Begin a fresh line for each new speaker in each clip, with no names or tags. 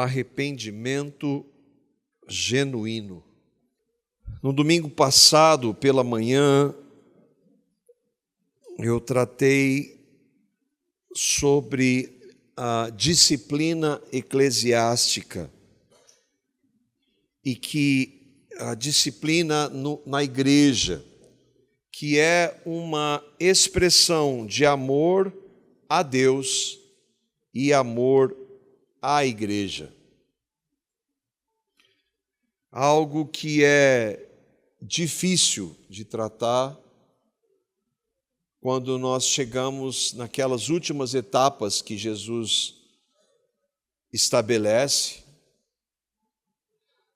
arrependimento genuíno. No domingo passado, pela manhã, eu tratei sobre a disciplina eclesiástica e que a disciplina na igreja, que é uma expressão de amor a Deus e amor à igreja. Algo que é difícil de tratar quando nós chegamos naquelas últimas etapas que Jesus estabelece,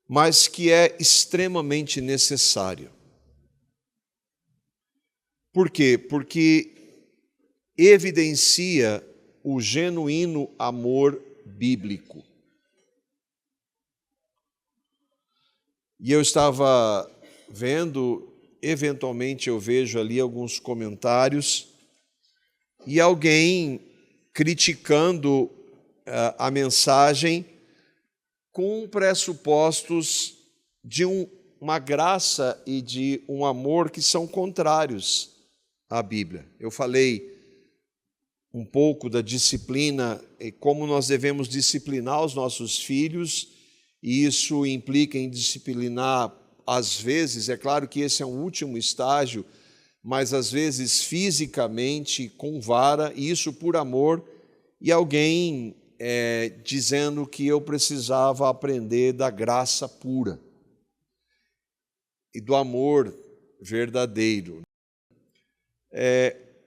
mas que é extremamente necessário. Por quê? Porque evidencia o genuíno amor bíblico. E eu estava vendo, eventualmente eu vejo ali alguns comentários e alguém criticando a mensagem com pressupostos de uma graça e de um amor que são contrários à Bíblia. Eu falei um pouco da disciplina e como nós devemos disciplinar os nossos filhos, e isso implica em disciplinar, às vezes, é claro que esse é um último estágio, mas às vezes fisicamente, com vara, e isso por amor, e alguém dizendo que eu precisava aprender da graça pura e do amor verdadeiro.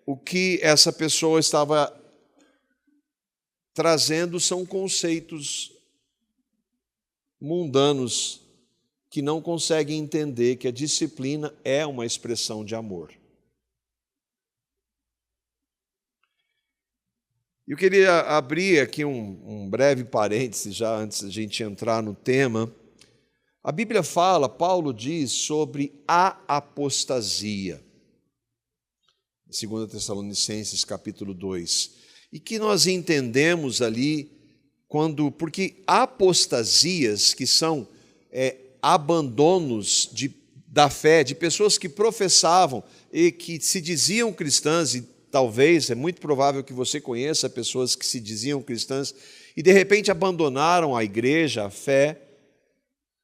O que essa pessoa estava trazendo são conceitos mundanos que não conseguem entender que a disciplina é uma expressão de amor. Eu queria abrir aqui um breve parêntese, já antes da gente entrar no tema. A Bíblia fala, Paulo diz sobre a apostasia, em 2 Tessalonicenses capítulo 2, e que nós entendemos ali, porque apostasias, que são abandonos da fé, de pessoas que professavam e que se diziam cristãs, e talvez, é muito provável que você conheça pessoas que se diziam cristãs e de repente abandonaram a igreja, a fé.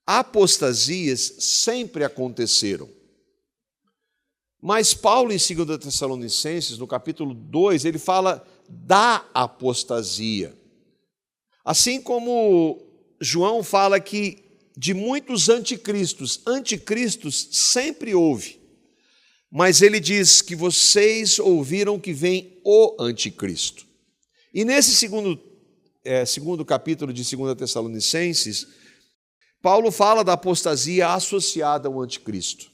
Apostasias sempre aconteceram. Mas Paulo, em 2 Tessalonicenses, no capítulo 2, ele fala da apostasia. Assim como João fala que de muitos anticristos sempre houve, mas ele diz que vocês ouviram que vem o anticristo. E nesse segundo capítulo de 2 Tessalonicenses, Paulo fala da apostasia associada ao anticristo.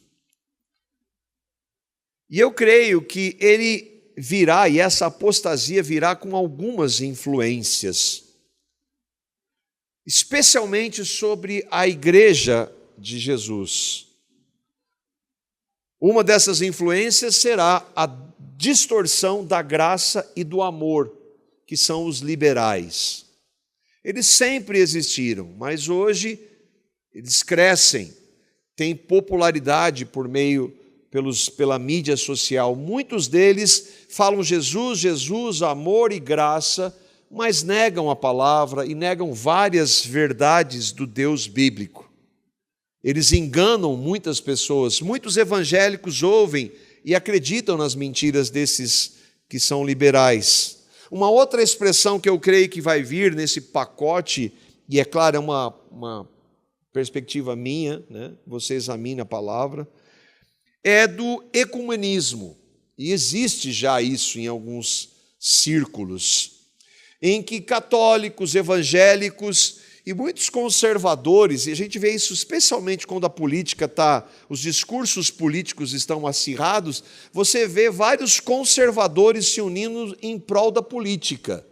E eu creio que ele virá, e essa apostasia virá com algumas influências, especialmente sobre a igreja de Jesus. Uma dessas influências será a distorção da graça e do amor, que são os liberais. Eles sempre existiram, mas hoje eles crescem, têm popularidade pela mídia social. Muitos deles falam Jesus, Jesus, amor e graça, mas negam a palavra e negam várias verdades do Deus bíblico. Eles enganam muitas pessoas. Muitos evangélicos ouvem e acreditam nas mentiras desses que são liberais. Uma outra expressão que eu creio que vai vir nesse pacote, e é claro, é uma perspectiva minha, né? Você examine a palavra, é do ecumenismo. E existe já isso em alguns círculos, em que católicos, evangélicos e muitos conservadores, e a gente vê isso especialmente quando a política os discursos políticos estão acirrados, você vê vários conservadores se unindo em prol da política.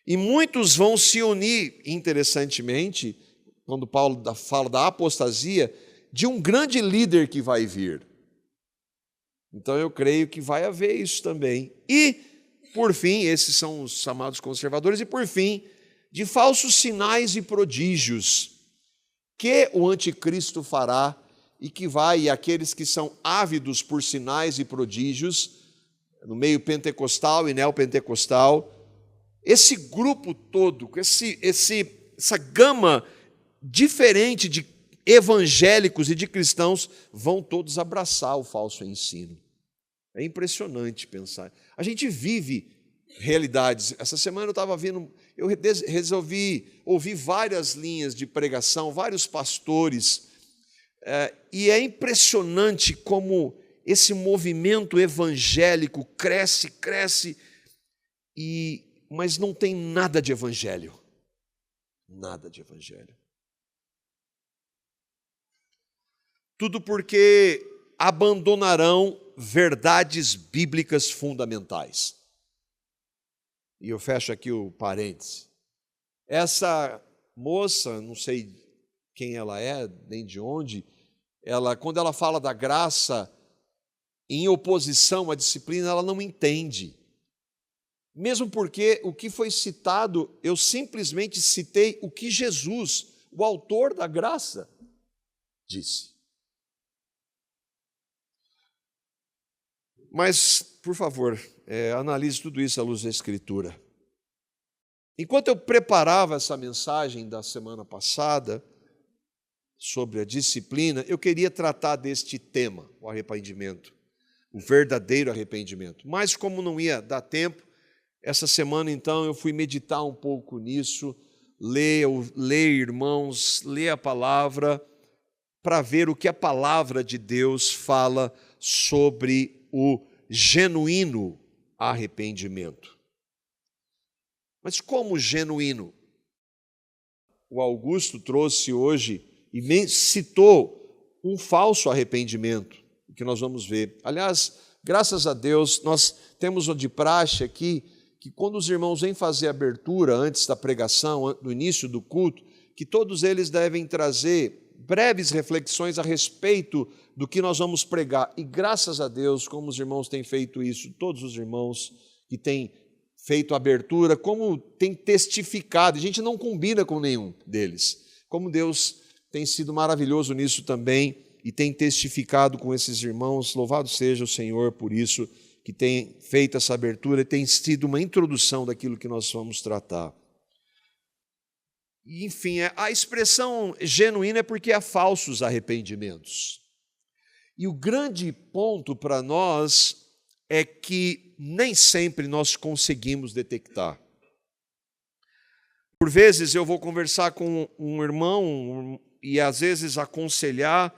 E muitos vão se unir, interessantemente, quando Paulo fala da apostasia, de um grande líder que vai vir. Então eu creio que vai haver isso também. E, por fim, esses são os chamados conservadores, e por fim, de falsos sinais e prodígios que o anticristo fará e que vai, e aqueles que são ávidos por sinais e prodígios, no meio pentecostal e neopentecostal, esse grupo todo, essa gama diferente de evangélicos e de cristãos, vão todos abraçar o falso ensino. É impressionante pensar. A gente vive realidades. Essa semana eu resolvi ouvir várias linhas de pregação, vários pastores, e é impressionante como esse movimento evangélico cresce, mas não tem nada de evangelho. Nada de evangelho. Tudo porque abandonarão verdades bíblicas fundamentais. E eu fecho aqui o parêntese. Essa moça, não sei quem ela é, nem de onde, quando ela fala da graça em oposição à disciplina, ela não entende. Mesmo porque o que foi citado, eu simplesmente citei o que Jesus, o autor da graça, disse. Mas, por favor, analise tudo isso à luz da Escritura. Enquanto eu preparava essa mensagem da semana passada, sobre a disciplina, eu queria tratar deste tema, o arrependimento, o verdadeiro arrependimento. Mas como não ia dar tempo, essa semana então eu fui meditar um pouco nisso, ler, irmãos, ler a palavra, para ver o que a palavra de Deus fala sobre o genuíno arrependimento. Mas como genuíno? O Augusto trouxe hoje e citou um falso arrependimento, que nós vamos ver. Aliás, graças a Deus, nós temos de praxe aqui, que quando os irmãos vêm fazer a abertura antes da pregação, no início do culto, que todos eles devem trazer breves reflexões a respeito do que nós vamos pregar. E graças a Deus, como os irmãos têm feito isso, todos os irmãos que têm feito a abertura, como tem testificado, a gente não combina com nenhum deles, como Deus tem sido maravilhoso nisso também e tem testificado com esses irmãos, louvado seja o Senhor por isso, que tem feito essa abertura e tem sido uma introdução daquilo que nós vamos tratar. Enfim, a expressão genuína é porque há falsos arrependimentos. E o grande ponto para nós é que nem sempre nós conseguimos detectar. Por vezes eu vou conversar com um irmão e às vezes aconselhar,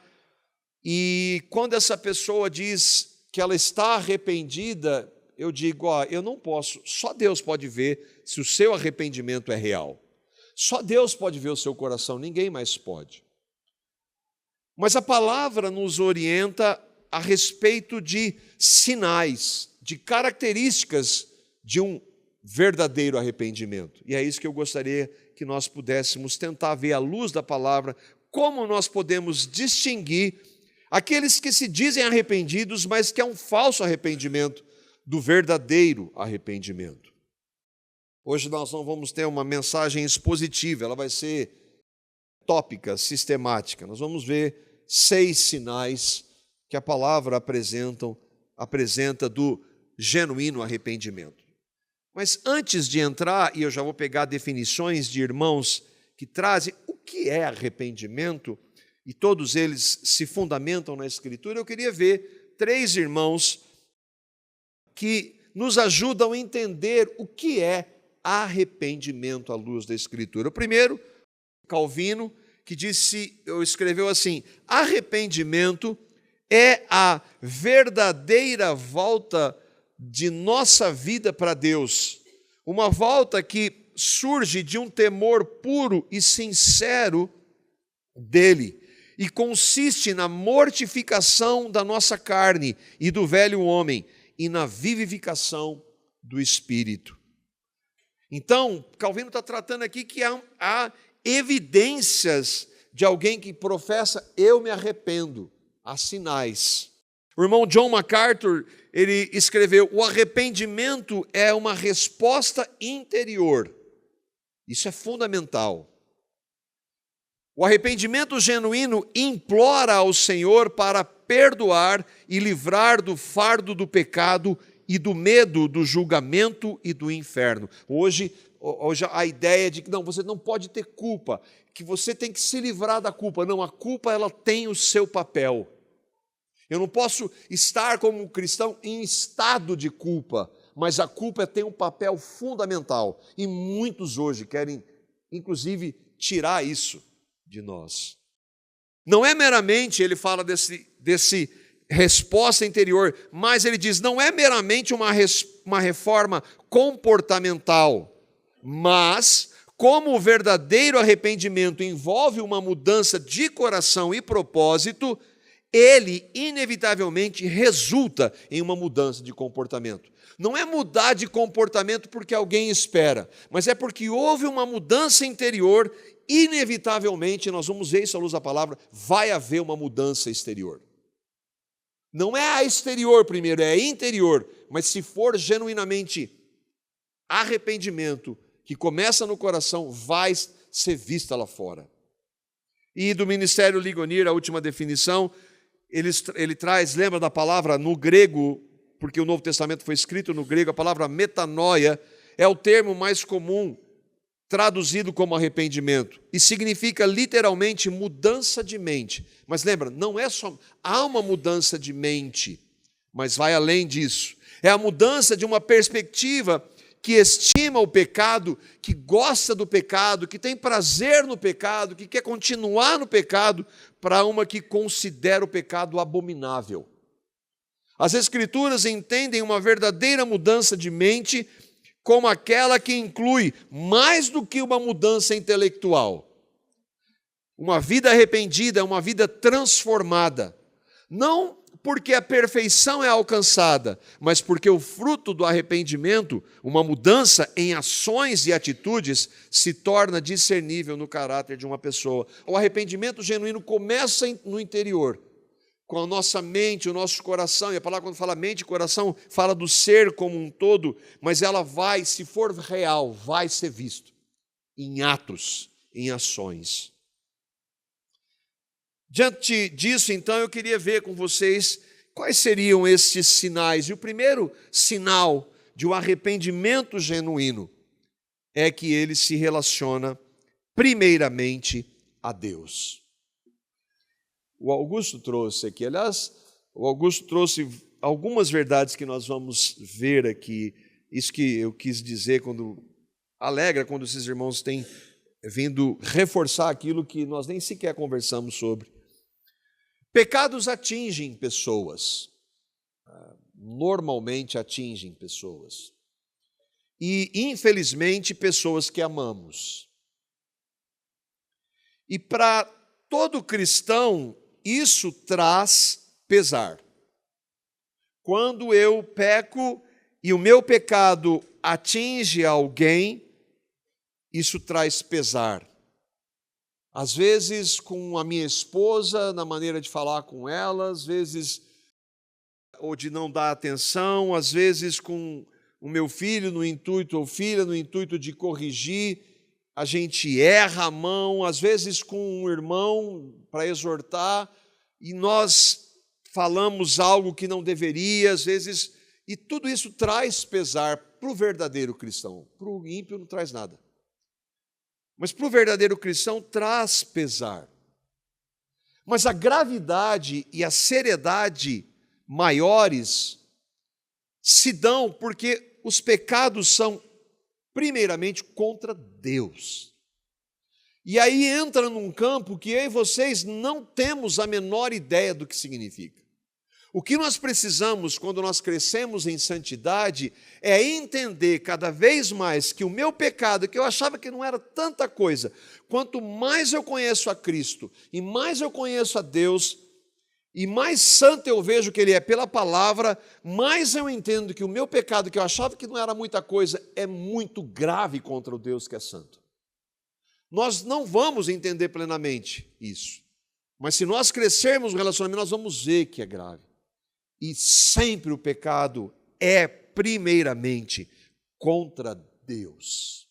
e quando essa pessoa diz que ela está arrependida, eu digo, eu não posso, só Deus pode ver se o seu arrependimento é real. Só Deus pode ver o seu coração, ninguém mais pode. Mas a palavra nos orienta a respeito de sinais, de características de um verdadeiro arrependimento. E é isso que eu gostaria que nós pudéssemos tentar ver à luz da palavra, como nós podemos distinguir aqueles que se dizem arrependidos, mas que é um falso arrependimento, do verdadeiro arrependimento. Hoje nós não vamos ter uma mensagem expositiva, ela vai ser tópica, sistemática. Nós vamos ver 6 sinais que a palavra apresenta do genuíno arrependimento. Mas antes de entrar, e eu já vou pegar definições de irmãos que trazem o que é arrependimento, e todos eles se fundamentam na Escritura, eu queria ver 3 irmãos que nos ajudam a entender o que é arrependimento à luz da Escritura. O primeiro, Calvino, que escreveu assim: arrependimento é a verdadeira volta de nossa vida para Deus, uma volta que surge de um temor puro e sincero dele, e consiste na mortificação da nossa carne e do velho homem, e na vivificação do Espírito. Então, Calvino está tratando aqui que há evidências de alguém que professa, eu me arrependo, há sinais. O irmão John MacArthur, ele escreveu, o arrependimento é uma resposta interior Isso é fundamental. O arrependimento genuíno implora ao Senhor para perdoar e livrar do fardo do pecado e do medo do julgamento e do inferno. Hoje a ideia de que não, você não pode ter culpa, que você tem que se livrar da culpa. Não, a culpa ela tem o seu papel. Eu não posso estar como cristão em estado de culpa, mas a culpa tem um papel fundamental. E muitos hoje querem, inclusive, tirar isso de nós. Não é meramente, ele fala desse resposta interior, mas ele diz, não é meramente uma reforma comportamental, mas como o verdadeiro arrependimento envolve uma mudança de coração e propósito, ele inevitavelmente resulta em uma mudança de comportamento. Não é mudar de comportamento porque alguém espera, mas é porque houve uma mudança interior, inevitavelmente, nós vamos ver isso à luz da palavra, vai haver uma mudança exterior. Não é a exterior primeiro, é a interior, mas se for genuinamente arrependimento, que começa no coração, vai ser vista lá fora. E do Ministério Ligonier, a última definição, ele traz, lembra da palavra no grego, porque o Novo Testamento foi escrito no grego, a palavra metanoia é o termo mais comum traduzido como arrependimento, e significa literalmente mudança de mente. Mas lembra, não é só, há uma mudança de mente, mas vai além disso. É a mudança de uma perspectiva que estima o pecado, que gosta do pecado, que tem prazer no pecado, que quer continuar no pecado, para uma que considera o pecado abominável. As Escrituras entendem uma verdadeira mudança de mente como aquela que inclui mais do que uma mudança intelectual. Uma vida arrependida é uma vida transformada. Não porque a perfeição é alcançada, mas porque o fruto do arrependimento, uma mudança em ações e atitudes, se torna discernível no caráter de uma pessoa. O arrependimento genuíno começa no interior, com a nossa mente, o nosso coração, e a palavra quando fala mente e coração, fala do ser como um todo, mas ela vai, se for real, vai ser visto em atos, em ações. Diante disso, então, eu queria ver com vocês quais seriam esses sinais. E o primeiro sinal de um arrependimento genuíno é que ele se relaciona primeiramente a Deus. O Augusto trouxe aqui, aliás, o Augusto trouxe algumas verdades que nós vamos ver aqui. Isso que eu quis dizer alegra quando esses irmãos têm vindo reforçar aquilo que nós nem sequer conversamos sobre. Pecados atingem pessoas, normalmente atingem pessoas, e infelizmente pessoas que amamos. E para todo cristão isso traz pesar. Quando eu peco e o meu pecado atinge alguém, isso traz pesar. Às vezes com a minha esposa, na maneira de falar com ela, às vezes, ou de não dar atenção, às vezes com o meu filho no intuito, ou filha no intuito de corrigir, a gente erra a mão, às vezes com um irmão para exortar, e nós falamos algo que não deveria, às vezes, e tudo isso traz pesar para o verdadeiro cristão, para o ímpio não traz nada. Mas para o verdadeiro cristão traz pesar. Mas a gravidade e a seriedade maiores se dão porque os pecados são, primeiramente, contra Deus. E aí entra num campo que eu e vocês não temos a menor ideia do que significa. O que nós precisamos, quando nós crescemos em santidade, é entender cada vez mais que o meu pecado, que eu achava que não era tanta coisa, quanto mais eu conheço a Cristo, e mais eu conheço a Deus, e mais santo eu vejo que Ele é pela palavra, mais eu entendo que o meu pecado, que eu achava que não era muita coisa, é muito grave contra o Deus que é santo. Nós não vamos entender plenamente isso, mas se nós crescermos no relacionamento, nós vamos ver que é grave. E sempre o pecado é primeiramente contra Deus.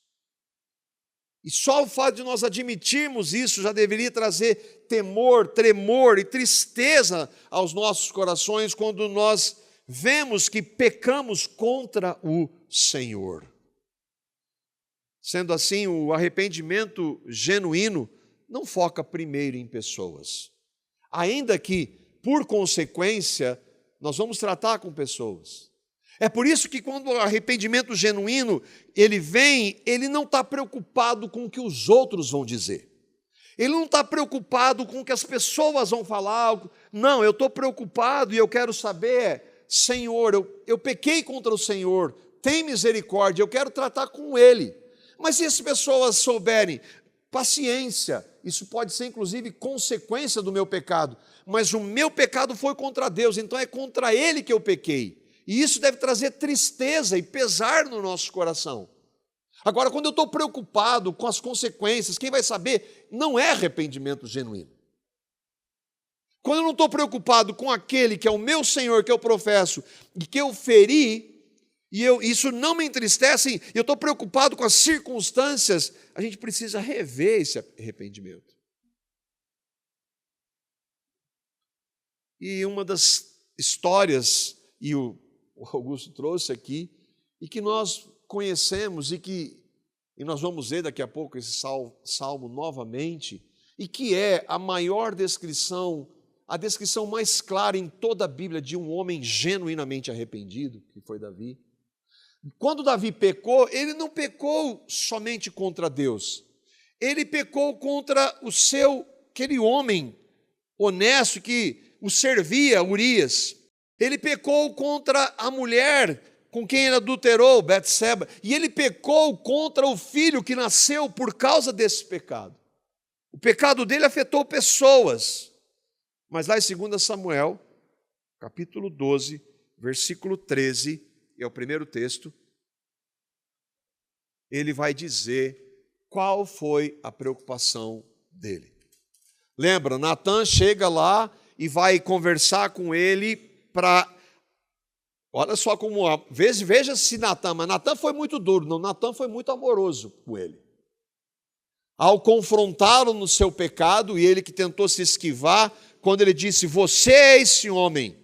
E só o fato de nós admitirmos isso já deveria trazer temor, tremor e tristeza aos nossos corações quando nós vemos que pecamos contra o Senhor. Sendo assim, o arrependimento genuíno não foca primeiro em pessoas. Ainda que, por consequência, nós vamos tratar com pessoas. É por isso que quando o arrependimento genuíno, ele vem, ele não está preocupado com o que os outros vão dizer. Ele não está preocupado com o que as pessoas vão falar. Não, eu estou preocupado e eu quero saber, Senhor, eu pequei contra o Senhor, tem misericórdia, eu quero tratar com Ele. Mas se as pessoas souberem, paciência, isso pode ser inclusive consequência do meu pecado, mas o meu pecado foi contra Deus, então é contra Ele que eu pequei. E isso deve trazer tristeza e pesar no nosso coração. Agora, quando eu estou preocupado com as consequências, quem vai saber não é arrependimento genuíno. Quando eu não estou preocupado com aquele que é o meu Senhor, que eu professo, e que eu feri, isso não me entristece, eu estou preocupado com as circunstâncias, a gente precisa rever esse arrependimento. E uma das histórias, e o Augusto trouxe aqui, e que nós conhecemos e nós vamos ver daqui a pouco esse salmo novamente, e que é a maior descrição, a descrição mais clara em toda a Bíblia de um homem genuinamente arrependido, que foi Davi. Quando Davi pecou, ele não pecou somente contra Deus, ele pecou contra aquele homem honesto que o servia, Urias. Ele pecou contra a mulher com quem ele adulterou, Betseba, e ele pecou contra o filho que nasceu por causa desse pecado. O pecado dele afetou pessoas. Mas lá em 2 Samuel, capítulo 12, versículo 13, é o primeiro texto, ele vai dizer qual foi a preocupação dele. Lembra, Natã chega lá e vai conversar com ele para... Olha só como... Veja se Natã... Mas Natã foi muito duro, não, Natã foi muito amoroso com ele. Ao confrontá-lo no seu pecado, e ele que tentou se esquivar, quando ele disse, você é esse homem,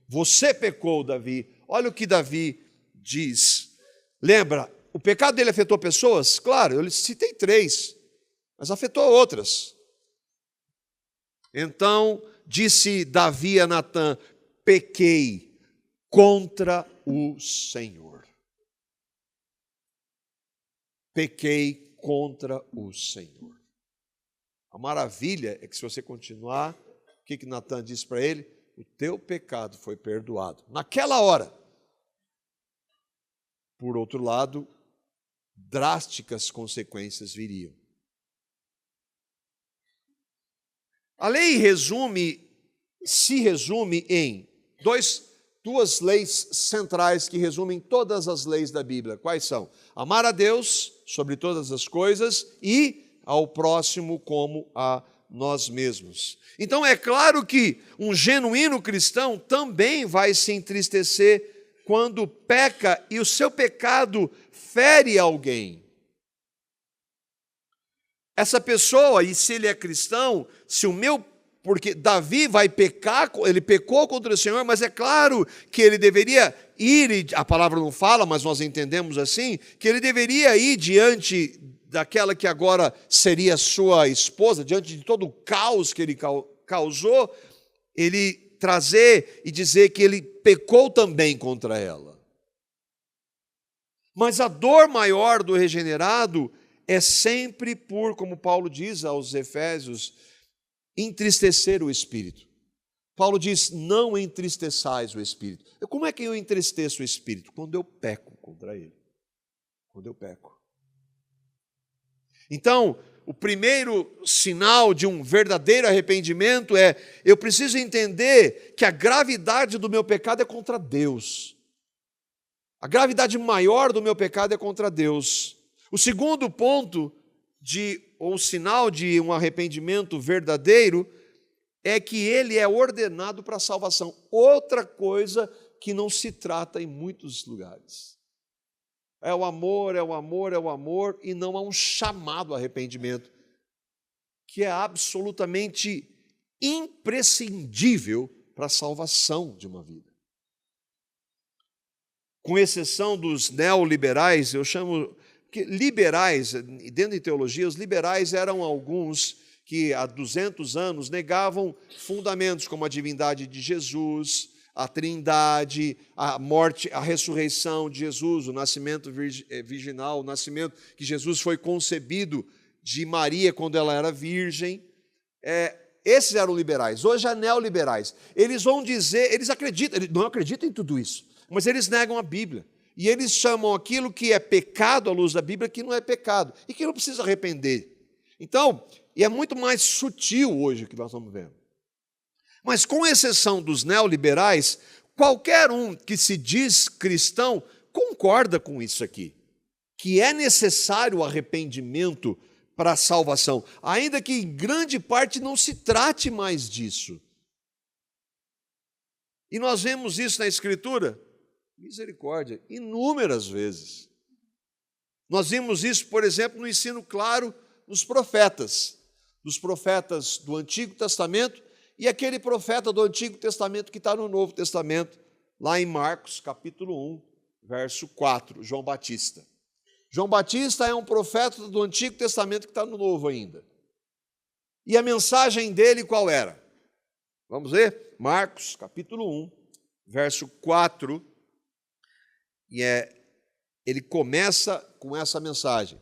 você pecou, Davi. Olha o que Davi diz. Lembra, o pecado dele afetou pessoas? Claro, eu citei 3, mas afetou outras. Então, disse Davi a Natã, pequei contra o Senhor. Pequei contra o Senhor. A maravilha é que se você continuar, o que Natã disse para ele? O teu pecado foi perdoado. Naquela hora. Por outro lado, drásticas consequências viriam. A lei se resume em duas leis centrais que resumem todas as leis da Bíblia. Quais são? Amar a Deus sobre todas as coisas e ao próximo como a nós mesmos. Então é claro que um genuíno cristão também vai se entristecer quando peca e o seu pecado fere alguém. Essa pessoa, e se ele é cristão, porque Davi vai pecar, ele pecou contra o Senhor, mas é claro que ele deveria ir, a palavra não fala, mas nós entendemos assim, que ele deveria ir diante daquela que agora seria sua esposa, diante de todo o caos que ele causou, ele trazer e dizer que ele pecou também contra ela. Mas a dor maior do regenerado é sempre por, como Paulo diz aos Efésios, entristecer o Espírito. Paulo diz, não entristeçais o Espírito. Como é que eu entristeço o Espírito? Quando eu peco contra ele. Quando eu peco. Então, o primeiro sinal de um verdadeiro arrependimento é, eu preciso entender que a gravidade do meu pecado é contra Deus. A gravidade maior do meu pecado é contra Deus. O segundo ponto, ou sinal de um arrependimento verdadeiro, é que ele é ordenado para a salvação. Outra coisa que não se trata em muitos lugares. é o amor, é o amor, é o amor, e não há um chamado ao arrependimento, que é absolutamente imprescindível para a salvação de uma vida. Com exceção dos neoliberais, eu chamo que liberais, dentro de teologia, os liberais eram alguns que há 200 anos negavam fundamentos como a divindade de Jesus, a trindade, a morte, a ressurreição de Jesus, o nascimento virginal, o nascimento que Jesus foi concebido de Maria quando ela era virgem. Esses eram liberais. Hoje há neoliberais. Eles vão dizer, eles não acreditam em tudo isso, mas eles negam a Bíblia. E eles chamam aquilo que é pecado à luz da Bíblia que não é pecado e que não precisa arrepender. Então, e é muito mais sutil hoje o que nós estamos vendo. Mas com exceção dos neoliberais, qualquer um que se diz cristão concorda com isso aqui, que é necessário o arrependimento para a salvação, ainda que em grande parte não se trate mais disso. E nós vemos isso na Escritura, misericórdia, inúmeras vezes. Nós vimos isso, por exemplo, no ensino claro dos profetas do Antigo Testamento e aquele profeta do Antigo Testamento que está no Novo Testamento, lá em Marcos, capítulo 1, verso 4, João Batista. João Batista é um profeta do Antigo Testamento que está no Novo ainda. E a mensagem dele qual era? Vamos ver? Marcos, capítulo 1, verso 4, e ele começa com essa mensagem.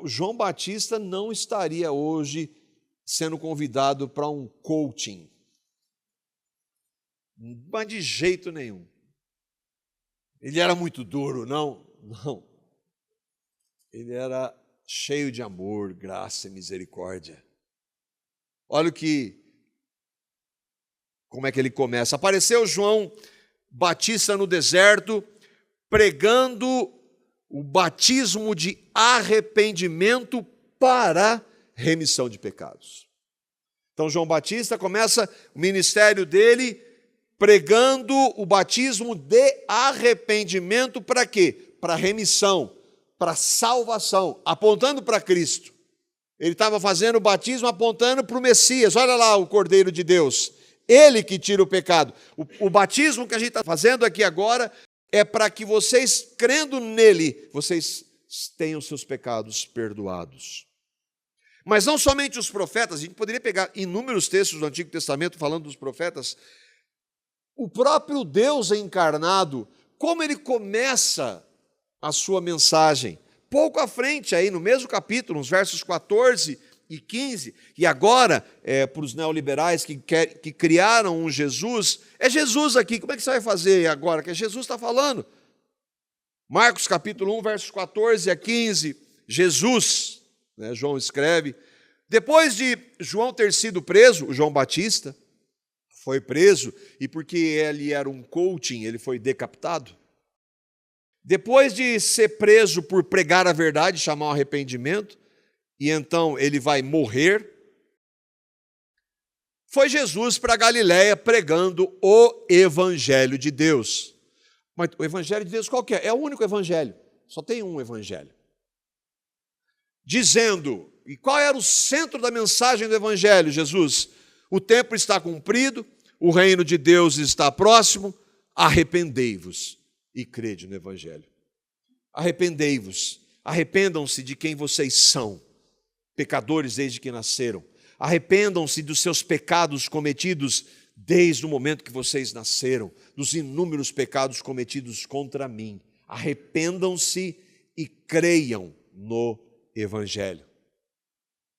João Batista não estaria hoje sendo convidado para um coaching, mas de jeito nenhum. Ele era muito duro, não. Ele era cheio de amor, graça e misericórdia. Olha como é que ele começa. Apareceu João Batista no deserto, pregando o batismo de arrependimento para remissão de pecados. Então João Batista começa o ministério dele pregando o batismo de arrependimento para quê? Para remissão, para salvação, apontando para Cristo. Ele estava fazendo o batismo apontando para o Messias. Olha lá o Cordeiro de Deus, ele que tira o pecado. O batismo que a gente está fazendo aqui agora é para que vocês, crendo nele, vocês tenham seus pecados perdoados. Mas não somente os profetas, a gente poderia pegar inúmeros textos do Antigo Testamento falando dos profetas. O próprio Deus encarnado, como ele começa a sua mensagem. Pouco à frente, aí no mesmo capítulo, nos versos 14 e 15, e agora, para os neoliberais que criaram um Jesus, é Jesus aqui, como é que você vai fazer agora? Que Jesus está falando. Marcos capítulo 1, versos 14 a 15, Jesus, João escreve, depois de João ter sido preso, o João Batista foi preso, e porque ele era um coaching, ele foi decapitado. Depois de ser preso por pregar a verdade, chamar o arrependimento, e então ele vai morrer, foi Jesus para Galiléia pregando o Evangelho de Deus. Mas o Evangelho de Deus qual que é? É o único Evangelho, só tem um Evangelho. Dizendo, e qual era o centro da mensagem do Evangelho, Jesus? O tempo está cumprido, o reino de Deus está próximo, arrependei-vos e crede no Evangelho. Arrependei-vos, arrependam-se de quem vocês são, pecadores desde que nasceram. Arrependam-se dos seus pecados cometidos desde o momento que vocês nasceram, dos inúmeros pecados cometidos contra mim. Arrependam-se e creiam no Evangelho.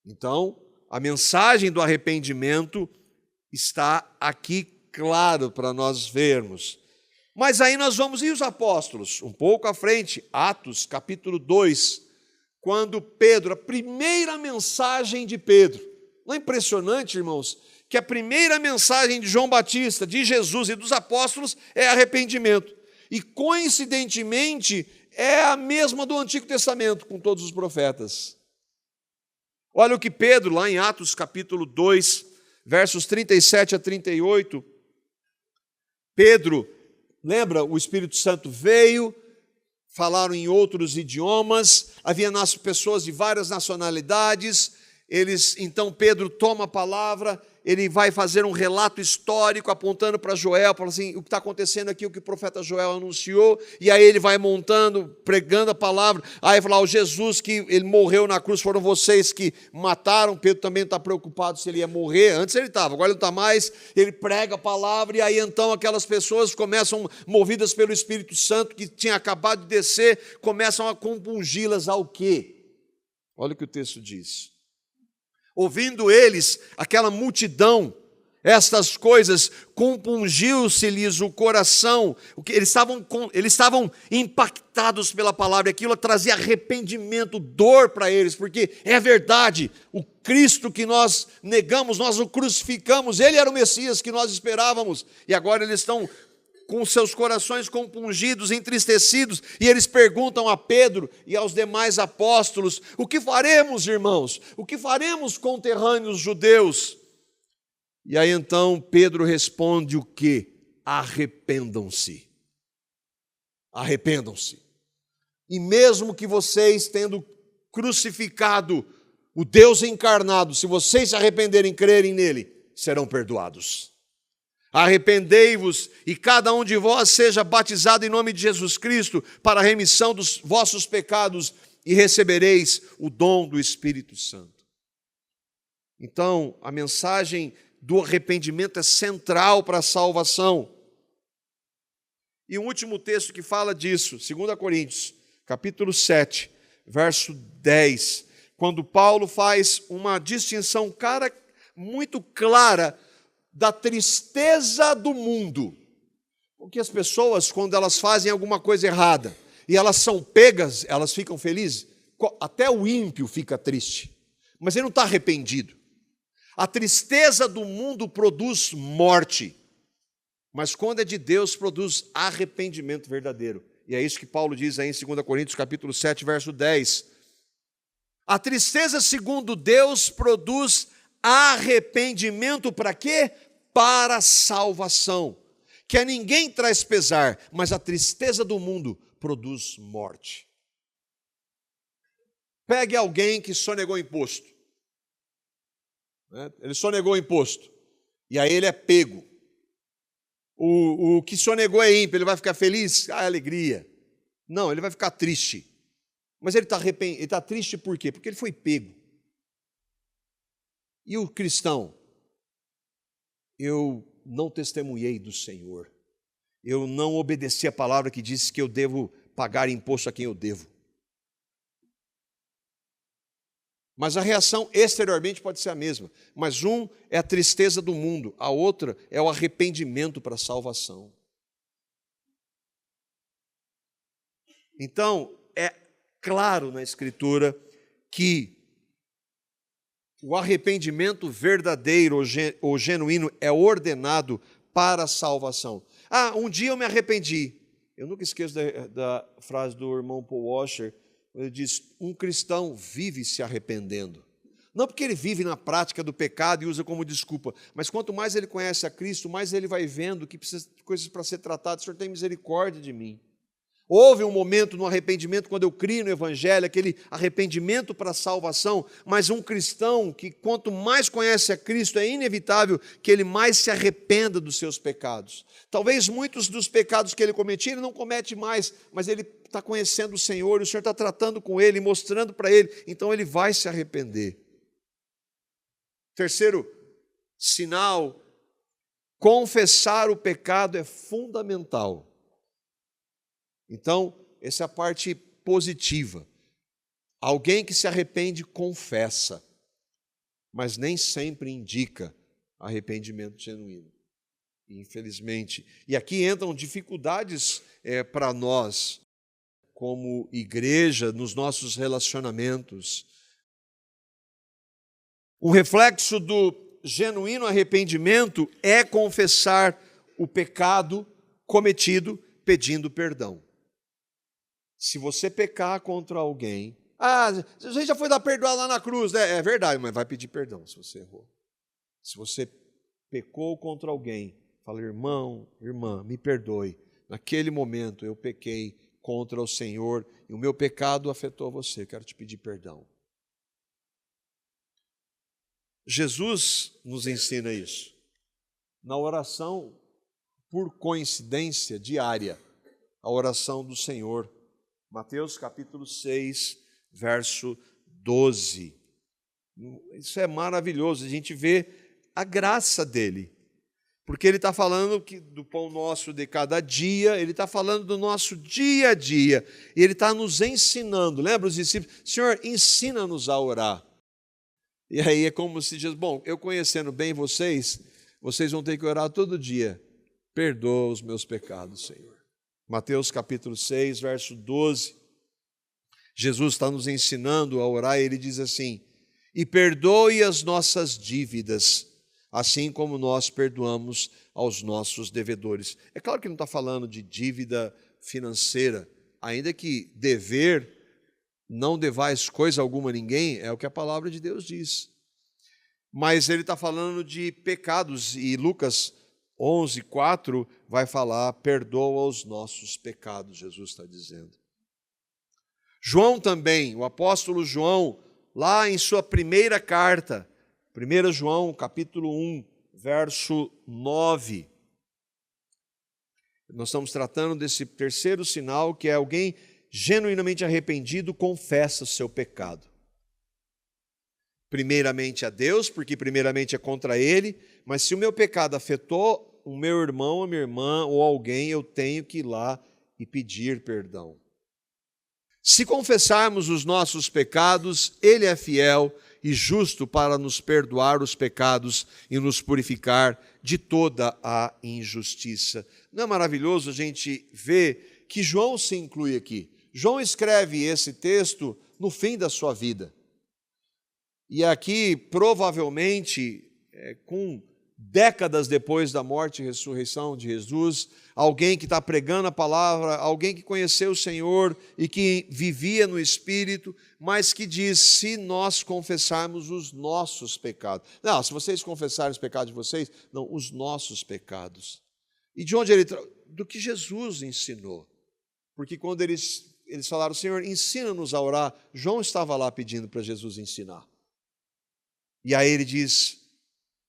Então, a mensagem do arrependimento está aqui claro para nós vermos. Mas aí nós vamos ir os apóstolos, um pouco à frente, Atos capítulo 2, quando Pedro, a primeira mensagem de Pedro, não é impressionante, irmãos, que a primeira mensagem de João Batista, de Jesus e dos apóstolos é arrependimento. E coincidentemente é a mesma do Antigo Testamento, com todos os profetas. Olha o que Pedro, lá em Atos capítulo 2, versos 37 a 38, Pedro, lembra, o Espírito Santo veio, falaram em outros idiomas, havia pessoas de várias nacionalidades. Então Pedro toma a palavra, ele vai fazer um relato histórico apontando para Joel, fala assim, o que está acontecendo aqui, o que o profeta Joel anunciou, e aí ele vai montando, pregando a palavra, aí fala, o Jesus que ele morreu na cruz, foram vocês que mataram. Pedro também está preocupado se ele ia morrer, antes ele estava, agora ele não está mais. Ele prega a palavra, e aí então aquelas pessoas começam, movidas pelo Espírito Santo, que tinha acabado de descer, começam a compungi-las ao quê? Olha o que o texto diz. Ouvindo eles, aquela multidão, estas coisas, compungiu-se-lhes o coração. Eles estavam impactados pela palavra, aquilo trazia arrependimento, dor para eles, porque é verdade, o Cristo que nós negamos, nós o crucificamos, ele era o Messias que nós esperávamos, e agora eles estão com seus corações compungidos, entristecidos, e eles perguntam a Pedro e aos demais apóstolos, o que faremos, irmãos? O que faremos, conterrâneos judeus? E aí então Pedro responde o quê? Arrependam-se. Arrependam-se. E mesmo que vocês, tendo crucificado o Deus encarnado, se vocês se arrependerem e crerem nele, serão perdoados. Arrependei-vos e cada um de vós seja batizado em nome de Jesus Cristo para a remissão dos vossos pecados e recebereis o dom do Espírito Santo. Então, a mensagem do arrependimento é central para a salvação. E o último texto que fala disso, 2 Coríntios, capítulo 7, verso 10, quando Paulo faz uma distinção muito clara da tristeza do mundo. Porque as pessoas, quando elas fazem alguma coisa errada e elas são pegas, elas ficam felizes. Até o ímpio fica triste, mas ele não está arrependido. A tristeza do mundo produz morte, mas quando é de Deus, produz arrependimento verdadeiro. E é isso que Paulo diz aí em 2 Coríntios capítulo 7, verso 10. A tristeza segundo Deus produz arrependimento para quê? Para a salvação, que a ninguém traz pesar, mas a tristeza do mundo produz morte. Pegue alguém que sonegou imposto, né? Ele sonegou imposto, e aí ele é pego. O que sonegou é ímpio, ele vai ficar feliz? Alegria. Não, ele vai ficar triste. Mas ele está triste por quê? Porque ele foi pego. E o cristão? Eu não testemunhei do Senhor. Eu não obedeci a palavra que disse que eu devo pagar imposto a quem eu devo. Mas a reação exteriormente pode ser a mesma. Mas um é a tristeza do mundo, a outra é o arrependimento para a salvação. Então, é claro na Escritura que o arrependimento verdadeiro ou genuíno é ordenado para a salvação. Um dia eu me arrependi. Eu nunca esqueço da frase do irmão Paul Washer. Ele diz, um cristão vive se arrependendo. Não porque ele vive na prática do pecado e usa como desculpa, mas quanto mais ele conhece a Cristo, mais ele vai vendo que precisa de coisas para ser tratadas. O Senhor tem misericórdia de mim. Houve um momento no arrependimento, quando eu criei no Evangelho, aquele arrependimento para a salvação, mas um cristão que quanto mais conhece a Cristo, é inevitável que ele mais se arrependa dos seus pecados. Talvez muitos dos pecados que ele cometia, ele não comete mais, mas ele está conhecendo o Senhor, e o Senhor está tratando com ele, mostrando para ele, então ele vai se arrepender. Terceiro sinal, confessar o pecado é fundamental. Então, essa é a parte positiva. Alguém que se arrepende confessa, mas nem sempre indica arrependimento genuíno, infelizmente. E aqui entram dificuldades para nós, como igreja, nos nossos relacionamentos. Um reflexo do genuíno arrependimento é confessar o pecado cometido pedindo perdão. Se você pecar contra alguém, a gente já foi dar perdoar lá na cruz, né? É verdade, mas vai pedir perdão se você errou. Se você pecou contra alguém, fala, irmão, irmã, me perdoe. Naquele momento eu pequei contra o Senhor e o meu pecado afetou você, quero te pedir perdão. Jesus nos ensina isso na oração, por coincidência, diária, a oração do Senhor. Mateus capítulo 6, verso 12. Isso é maravilhoso, a gente vê a graça dele. Porque ele está falando do pão nosso de cada dia, ele está falando do nosso dia a dia, e ele está nos ensinando. Lembra os discípulos? Senhor, ensina-nos a orar. E aí é como se diz, bom, eu conhecendo bem vocês vão ter que orar todo dia. Perdoa os meus pecados, Senhor. Mateus capítulo 6, verso 12. Jesus está nos ensinando a orar e ele diz assim, e perdoe as nossas dívidas, assim como nós perdoamos aos nossos devedores. É claro que não está falando de dívida financeira, ainda que dever, não devais coisa alguma a ninguém, é o que a palavra de Deus diz. Mas ele está falando de pecados, e Lucas 11, 4 vai falar, perdoa os nossos pecados, Jesus está dizendo. João também, o apóstolo João, lá em sua primeira carta, 1 João, capítulo 1, verso 9. Nós estamos tratando desse terceiro sinal, que é alguém genuinamente arrependido, confessa o seu pecado. Primeiramente a Deus, porque primeiramente é contra Ele, mas se o meu pecado afetou o meu irmão, a minha irmã ou alguém, eu tenho que ir lá e pedir perdão. Se confessarmos os nossos pecados, Ele é fiel e justo para nos perdoar os pecados e nos purificar de toda a injustiça. Não é maravilhoso a gente ver que João se inclui aqui? João escreve esse texto no fim da sua vida. E aqui, provavelmente, com décadas depois da morte e ressurreição de Jesus, alguém que está pregando a palavra, alguém que conheceu o Senhor e que vivia no Espírito, mas que diz, se nós confessarmos os nossos pecados. Não, se vocês confessarem os pecados de vocês, não, os nossos pecados. E de onde do que Jesus ensinou. Porque quando eles falaram, Senhor, ensina-nos a orar, João estava lá pedindo para Jesus ensinar. E aí ele diz,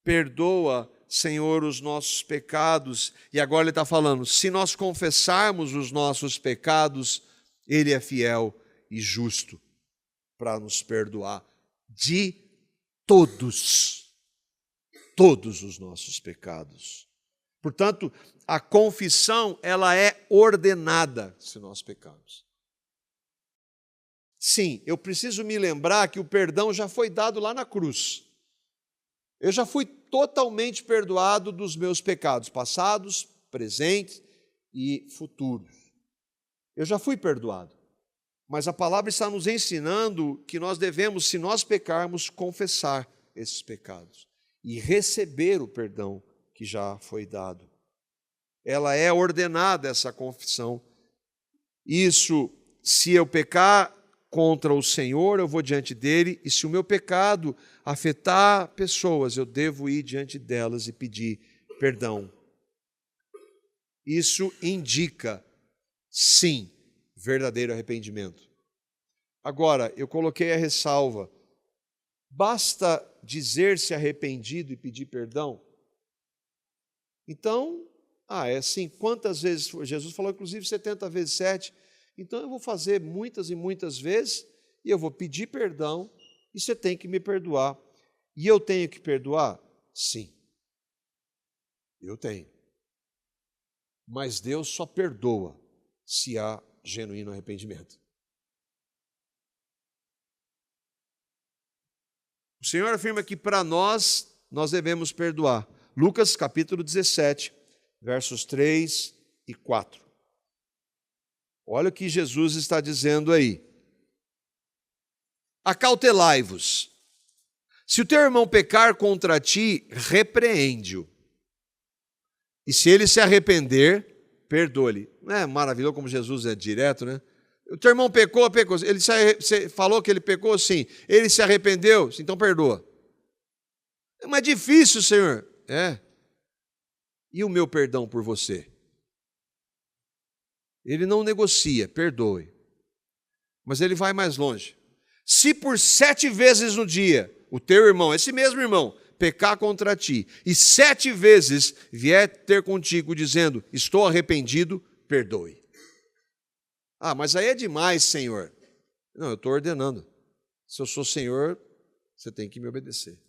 perdoa, Senhor, os nossos pecados. E agora ele está falando, se nós confessarmos os nossos pecados, Ele é fiel e justo para nos perdoar de todos os nossos pecados. Portanto, a confissão, ela é ordenada se nós pecarmos. Sim, eu preciso me lembrar que o perdão já foi dado lá na cruz. Eu já fui totalmente perdoado dos meus pecados passados, presentes e futuros. Eu já fui perdoado. Mas a palavra está nos ensinando que nós devemos, se nós pecarmos, confessar esses pecados e receber o perdão que já foi dado. Ela é ordenada, essa confissão. Isso, se eu pecar contra o Senhor, eu vou diante dele, e se o meu pecado afetar pessoas, eu devo ir diante delas e pedir perdão. Isso indica, sim, verdadeiro arrependimento. Agora, eu coloquei a ressalva, basta dizer-se arrependido e pedir perdão? Então, é assim, quantas vezes, Jesus falou inclusive 70 vezes 7, então eu vou fazer muitas e muitas vezes, e eu vou pedir perdão, e você tem que me perdoar. E eu tenho que perdoar? Sim, eu tenho. Mas Deus só perdoa se há genuíno arrependimento. O Senhor afirma que para nós devemos perdoar. Lucas capítulo 17, versos 3 e 4. Olha o que Jesus está dizendo aí. Acautelai-vos. Se o teu irmão pecar contra ti, repreende-o. E se ele se arrepender, perdoa-lhe. Não é maravilhoso como Jesus é direto, né? O teu irmão pecou. Ele falou que ele pecou, sim. Ele se arrependeu, então perdoa. É mais difícil, Senhor. É. E o meu perdão por você? Ele não negocia, perdoe. Mas ele vai mais longe. Se por 7 vezes no dia o teu irmão, esse mesmo irmão, pecar contra ti, e 7 vezes vier ter contigo dizendo, estou arrependido, perdoe. Ah, mas aí é demais, Senhor. Não, eu estou ordenando. Se eu sou Senhor, você tem que me obedecer.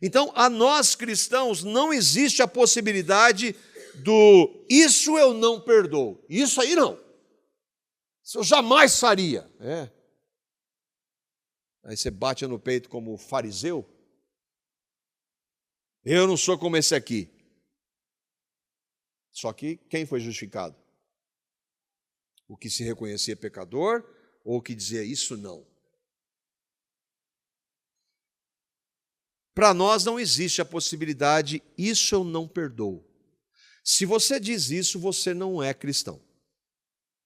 Então, a nós cristãos não existe a possibilidade do isso eu não perdoo. Isso aí não. Isso eu jamais faria. Aí você bate no peito como fariseu. Eu não sou como esse aqui. Só que quem foi justificado? O que se reconhecia pecador ou o que dizia isso não? Para nós não existe a possibilidade, isso eu não perdoo. Se você diz isso, você não é cristão.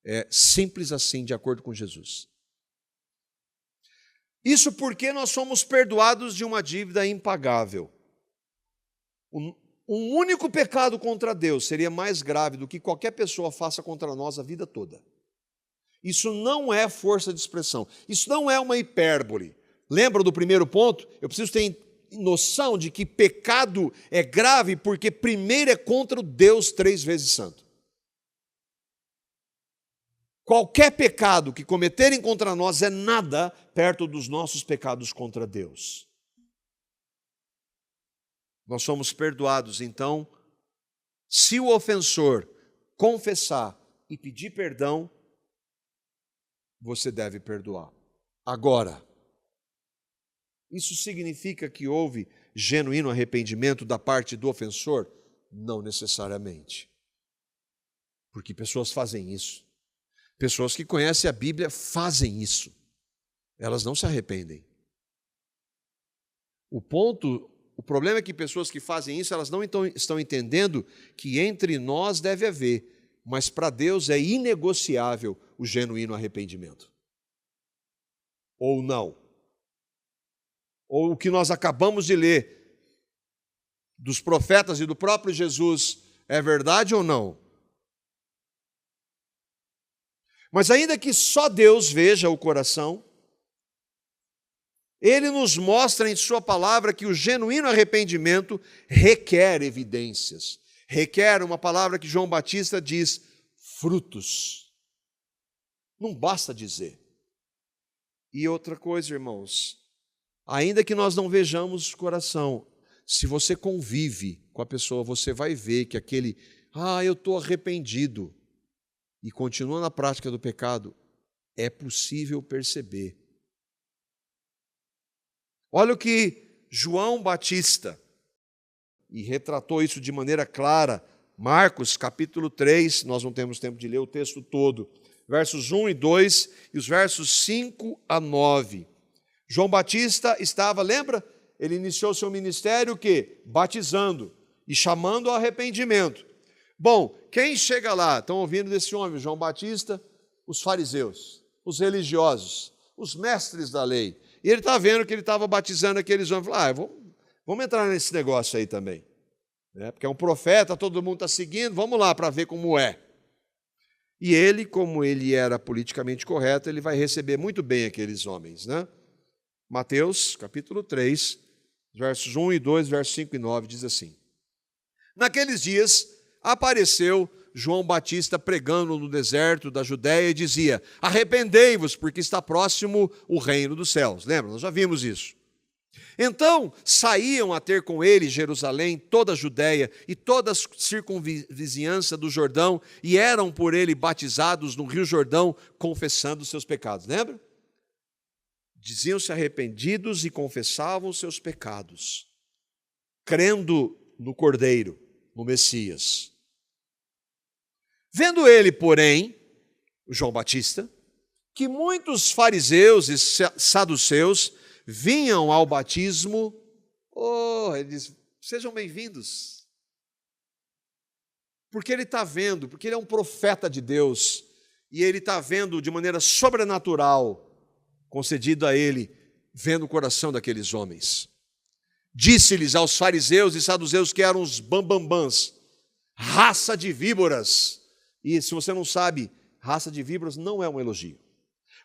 É simples assim, de acordo com Jesus. Isso porque nós somos perdoados de uma dívida impagável. Um único pecado contra Deus seria mais grave do que qualquer pessoa faça contra nós a vida toda. Isso não é força de expressão. Isso não é uma hipérbole. Lembra do primeiro ponto? Eu preciso ter noção de que pecado é grave porque primeiro é contra o Deus 3 vezes santo. Qualquer pecado que cometerem contra nós é nada perto dos nossos pecados contra Deus. Nós somos perdoados, então, se o ofensor confessar e pedir perdão, você deve perdoar. Agora, isso significa que houve genuíno arrependimento da parte do ofensor? Não necessariamente. Porque pessoas fazem isso. Pessoas que conhecem a Bíblia fazem isso. Elas não se arrependem. O problema é que pessoas que fazem isso, elas não estão entendendo que entre nós deve haver, mas para Deus é inegociável o genuíno arrependimento. Ou não. Ou o que nós acabamos de ler dos profetas e do próprio Jesus é verdade ou não? Mas ainda que só Deus veja o coração, Ele nos mostra em sua palavra que o genuíno arrependimento requer evidências. Requer uma palavra que João Batista diz, frutos. Não basta dizer. E outra coisa, irmãos, ainda que nós não vejamos o coração, se você convive com a pessoa, você vai ver que aquele, eu estou arrependido, e continua na prática do pecado, é possível perceber. Olha o que João Batista, e retratou isso de maneira clara, Marcos capítulo 3, nós não temos tempo de ler o texto todo, versos 1 e 2 e os versos 5 a 9. João Batista estava, lembra? Ele iniciou seu ministério o quê? Batizando e chamando ao arrependimento. Bom, quem chega lá? Estão ouvindo desse homem, João Batista? Os fariseus, os religiosos, os mestres da lei. E ele está vendo que ele estava batizando aqueles homens. Vamos entrar nesse negócio aí também. Porque é um profeta, todo mundo está seguindo, vamos lá para ver como é. E ele, como ele era politicamente correto, ele vai receber muito bem aqueles homens. Mateus, capítulo 3, versos 1 e 2, versos 5 e 9, diz assim. Naqueles dias apareceu João Batista pregando no deserto da Judéia e dizia, arrependei-vos, porque está próximo o reino dos céus. Lembra? Nós já vimos isso. Então saíam a ter com ele Jerusalém, toda a Judéia e toda a circunvizinhança do Jordão, e eram por ele batizados no rio Jordão, confessando seus pecados. Lembra? Diziam-se arrependidos e confessavam os seus pecados, crendo no Cordeiro, no Messias. Vendo ele, porém, João Batista, que muitos fariseus e saduceus vinham ao batismo, ele diz, sejam bem-vindos. Porque ele está vendo, porque ele é um profeta de Deus, e ele está vendo de maneira sobrenatural, concedido a ele, vendo o coração daqueles homens. Disse-lhes aos fariseus e saduceus que eram os bambambãs, raça de víboras. E se você não sabe, raça de víboras não é um elogio.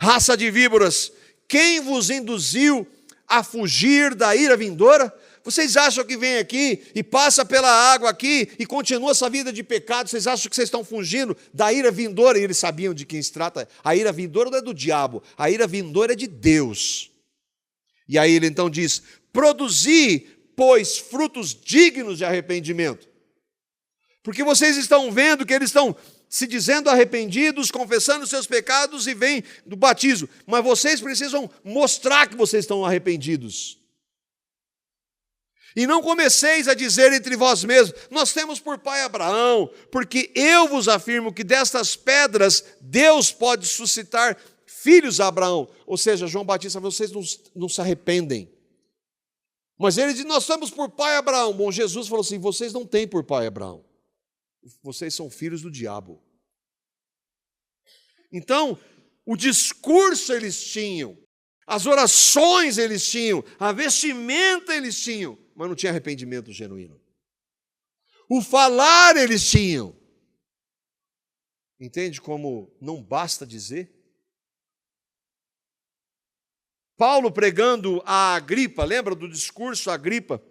Raça de víboras, quem vos induziu a fugir da ira vindoura? Vocês acham que vem aqui e passa pela água aqui e continua essa vida de pecado? Vocês acham que vocês estão fugindo da ira vindoura? E eles sabiam de quem se trata. A ira vindoura não é do diabo, a ira vindoura é de Deus. E aí ele então diz: produzi, pois, frutos dignos de arrependimento. Porque vocês estão vendo que eles estão se dizendo arrependidos, confessando seus pecados e vêm do batismo. Mas vocês precisam mostrar que vocês estão arrependidos. E não comeceis a dizer entre vós mesmos: nós temos por pai Abraão, porque eu vos afirmo que destas pedras Deus pode suscitar filhos a Abraão. Ou seja, João Batista, vocês não se arrependem. Mas ele diz: nós temos por pai Abraão. Bom, Jesus falou assim: vocês não têm por pai Abraão. Vocês são filhos do diabo. Então, o discurso eles tinham, as orações eles tinham, a vestimenta eles tinham, mas não tinha arrependimento genuíno. O falar eles tinham. Entende como não basta dizer? Paulo pregando a Agripa, lembra do discurso a Agripa?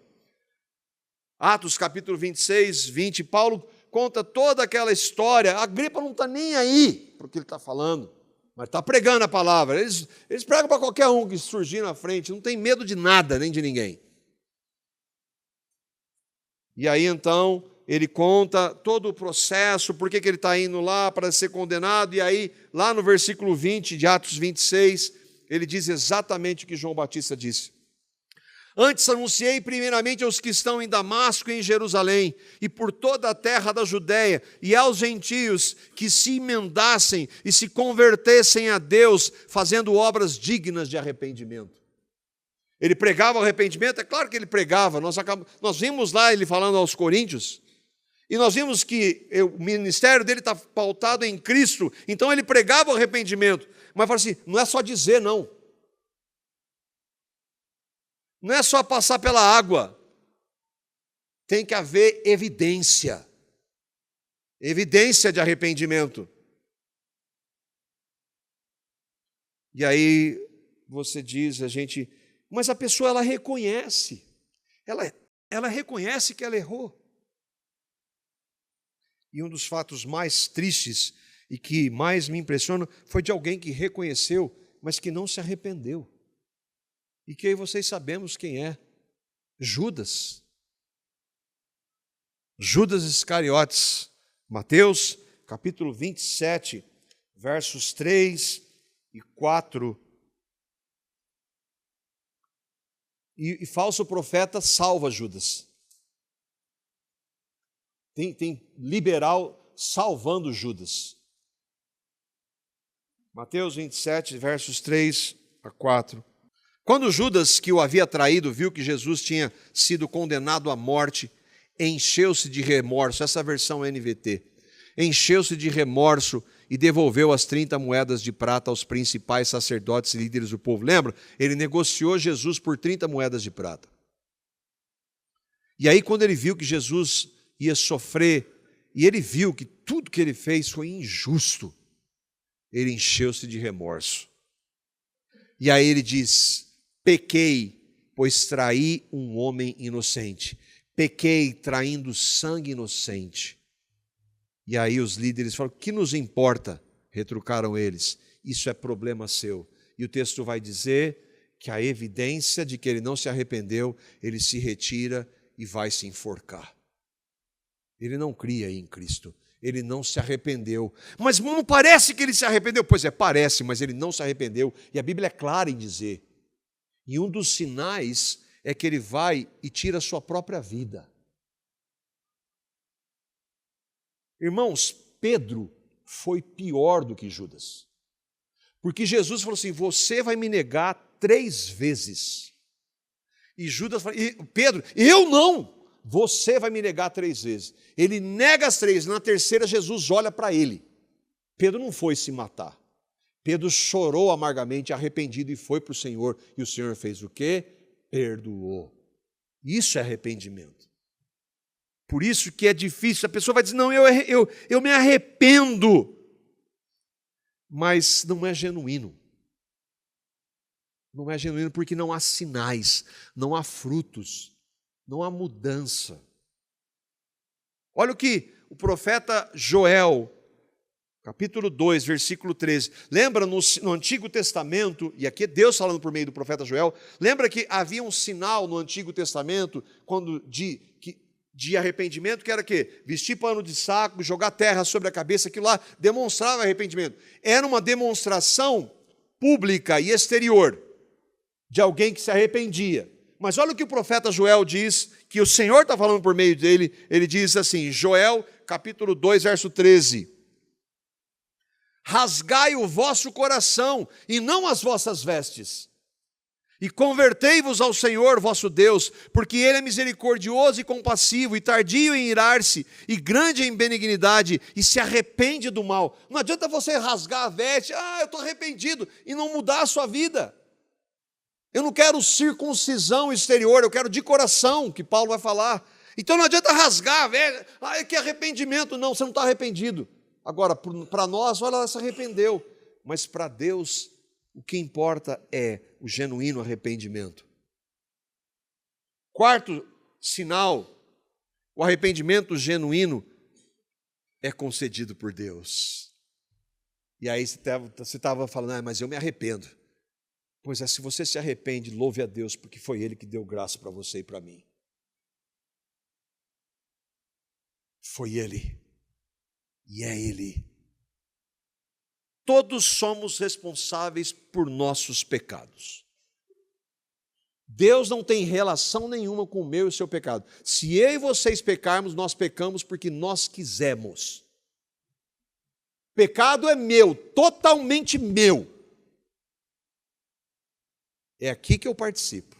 Atos capítulo 26, 20, Paulo conta toda aquela história. A Agripa não está nem aí para o que ele está falando, mas está pregando a palavra. Eles pregam para qualquer um que surgir na frente, não tem medo de nada, nem de ninguém. E aí então ele conta todo o processo, por que ele está indo lá para ser condenado, e aí lá no versículo 20 de Atos 26, ele diz exatamente o que João Batista disse. Antes anunciei primeiramente aos que estão em Damasco e em Jerusalém, e por toda a terra da Judéia, e aos gentios que se emendassem e se convertessem a Deus, fazendo obras dignas de arrependimento. Ele pregava o arrependimento? É claro que ele pregava. Nós vimos lá ele falando aos coríntios, e nós vimos que o ministério dele está pautado em Cristo, então ele pregava o arrependimento. Mas fala assim, não é só dizer, não. Não é só passar pela água. Tem que haver evidência. Evidência de arrependimento. E aí você diz, mas a pessoa ela reconhece. Ela reconhece que ela errou. E um dos fatos mais tristes e que mais me impressiona foi de alguém que reconheceu, mas que não se arrependeu. E que aí vocês sabemos quem é. Judas. Judas Iscariotes. Mateus, capítulo 27, versos 3 e 4. E falso profeta salva Judas. Tem liberal salvando Judas. Mateus 27, versos 3 a 4. Quando Judas, que o havia traído, viu que Jesus tinha sido condenado à morte, encheu-se de remorso. Essa versão é NVT. Encheu-se de remorso e devolveu as 30 moedas de prata aos principais sacerdotes e líderes do povo. Lembra? Ele negociou Jesus por 30 moedas de prata. E aí, quando ele viu que Jesus ia sofrer, e ele viu que tudo que ele fez foi injusto, ele encheu-se de remorso. E aí ele diz: pequei, pois traí um homem inocente. Pequei traindo sangue inocente. E aí os líderes falam: que nos importa? Retrucaram eles. Isso é problema seu. E o texto vai dizer que a evidência de que ele não se arrependeu, ele se retira e vai se enforcar. Ele não cria em Cristo. Ele não se arrependeu. Mas não parece que ele se arrependeu. Pois é, parece, mas ele não se arrependeu. E a Bíblia é clara em dizer. E um dos sinais é que ele vai e tira a sua própria vida. Irmãos, Pedro foi pior do que Judas. Porque Jesus falou assim: você vai me negar 3 vezes. E Judas falou: Pedro, eu não. Você vai me negar 3 vezes. Ele nega as 3, na terceira Jesus olha para ele. Pedro não foi se matar. Pedro chorou amargamente, arrependido, e foi para o Senhor. E o Senhor fez o quê? Perdoou. Isso é arrependimento. Por isso que é difícil. A pessoa vai dizer, não, eu me arrependo. Mas não é genuíno. Não é genuíno porque não há sinais, não há frutos, não há mudança. Olha o que o profeta Joel, capítulo 2, versículo 13. Lembra no Antigo Testamento, e aqui é Deus falando por meio do profeta Joel, lembra que havia um sinal no Antigo Testamento quando de arrependimento, que era o quê? Vestir pano de saco, jogar terra sobre a cabeça, aquilo lá demonstrava arrependimento. Era uma demonstração pública e exterior de alguém que se arrependia. Mas olha o que o profeta Joel diz, que o Senhor está falando por meio dele, ele diz assim, Joel, capítulo 2, verso 13. Rasgai o vosso coração, e não as vossas vestes, e convertei-vos ao Senhor vosso Deus, porque Ele é misericordioso e compassivo, e tardio em irar-se, e grande em benignidade, e se arrepende do mal. Não adianta você rasgar a veste, eu estou arrependido, e não mudar a sua vida. Eu não quero circuncisão exterior, eu quero de coração, que Paulo vai falar. Então não adianta rasgar a veste, que arrependimento. Não, você não está arrependido. Agora, para nós, olha, ela se arrependeu. Mas para Deus, o que importa é o genuíno arrependimento. Quarto sinal, o arrependimento genuíno é concedido por Deus. E aí você estava falando, mas eu me arrependo. Pois é, se você se arrepende, louve a Deus, porque foi Ele que deu graça para você e para mim. Foi Ele. E é Ele. Todos somos responsáveis por nossos pecados. Deus não tem relação nenhuma com o meu e o seu pecado. Se eu e vocês pecarmos, nós pecamos porque nós quisemos. Pecado é meu, totalmente meu. É aqui que eu participo.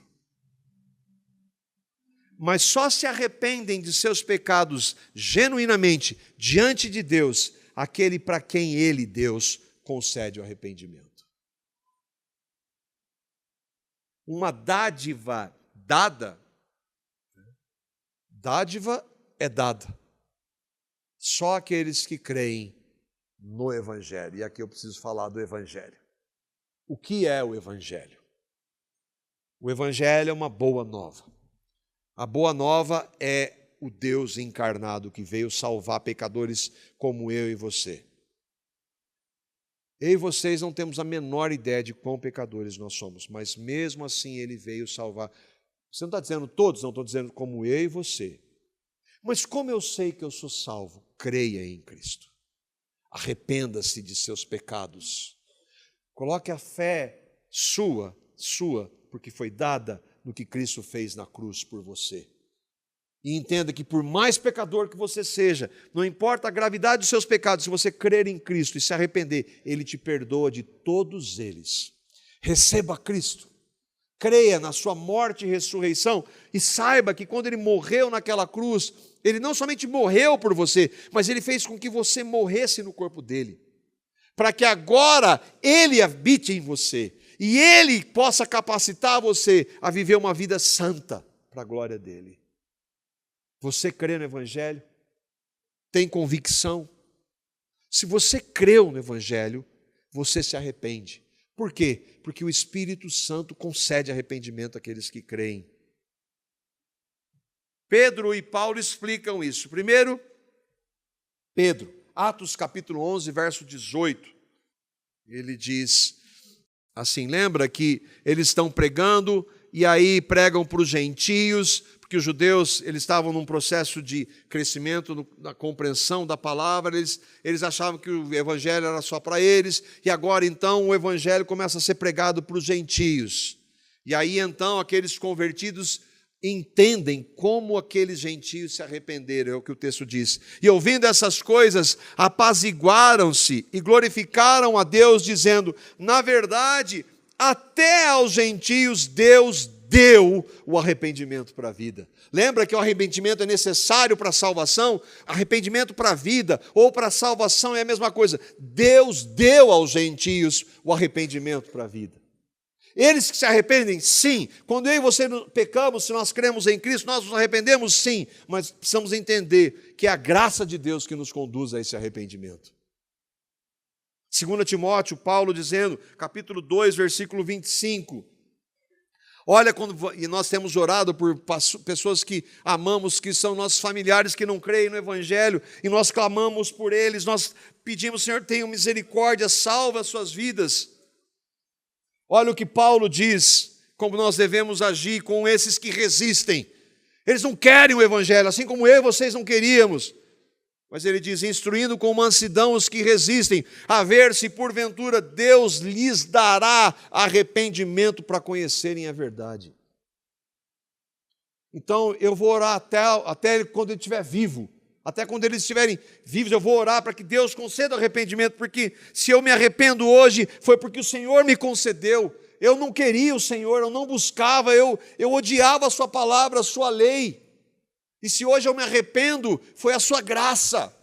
Mas só se arrependem de seus pecados genuinamente diante de Deus, aquele para quem Ele, Deus, concede o arrependimento. Uma dádiva dada, dádiva é dada. Só aqueles que creem no Evangelho. E aqui eu preciso falar do Evangelho. O que é o Evangelho? O Evangelho é uma boa nova. A boa nova é o Deus encarnado que veio salvar pecadores como eu e você. Eu e vocês não temos a menor ideia de quão pecadores nós somos, mas mesmo assim Ele veio salvar. Você não está dizendo todos, não estou dizendo como eu e você. Mas como eu sei que eu sou salvo? Creia em Cristo. Arrependa-se de seus pecados. Coloque a fé sua, porque foi dada no que Cristo fez na cruz por você. E entenda que por mais pecador que você seja, não importa a gravidade dos seus pecados, se você crer em Cristo e se arrepender, Ele te perdoa de todos eles. Receba Cristo, creia na sua morte e ressurreição e saiba que quando Ele morreu naquela cruz, Ele não somente morreu por você, mas Ele fez com que você morresse no corpo dEle, para que agora Ele habite em você e Ele possa capacitar você a viver uma vida santa para a glória dEle. Você crê no Evangelho? Tem convicção? Se você creu no Evangelho, você se arrepende. Por quê? Porque o Espírito Santo concede arrependimento àqueles que creem. Pedro e Paulo explicam isso. Primeiro, Pedro, Atos capítulo 11, verso 18. Ele diz assim, lembra que eles estão pregando e aí pregam para os gentios, porque os judeus eles estavam num processo de crescimento na compreensão da palavra, eles achavam que o evangelho era só para eles, e agora então o evangelho começa a ser pregado para os gentios. E aí então aqueles convertidos entendem como aqueles gentios se arrependeram, é o que o texto diz. E ouvindo essas coisas, apaziguaram-se e glorificaram a Deus, dizendo, na verdade, até aos gentios Deus deu o arrependimento para a vida. Lembra que o arrependimento é necessário para a salvação? Arrependimento para a vida ou para a salvação é a mesma coisa. Deus deu aos gentios o arrependimento para a vida. Eles que se arrependem, sim. Quando eu e você pecamos, se nós cremos em Cristo, nós nos arrependemos, sim. Mas precisamos entender que é a graça de Deus que nos conduz a esse arrependimento. 2 Timóteo, Paulo dizendo, capítulo 2, versículo 25. Olha, e nós temos orado por pessoas que amamos, que são nossos familiares, que não creem no Evangelho, e nós clamamos por eles, nós pedimos, Senhor, tenha misericórdia, salva as suas vidas. Olha o que Paulo diz, como nós devemos agir com esses que resistem. Eles não querem o Evangelho, assim como eu e vocês não queríamos. Mas ele diz, instruindo com mansidão os que resistem, a ver se porventura Deus lhes dará arrependimento para conhecerem a verdade. Então eu vou orar até quando ele estiver vivo. Até quando eles estiverem vivos, eu vou orar para que Deus conceda arrependimento, porque se eu me arrependo hoje, foi porque o Senhor me concedeu. Eu não queria o Senhor, eu não buscava, eu odiava a sua palavra, a sua lei. E se hoje eu me arrependo, foi a sua graça.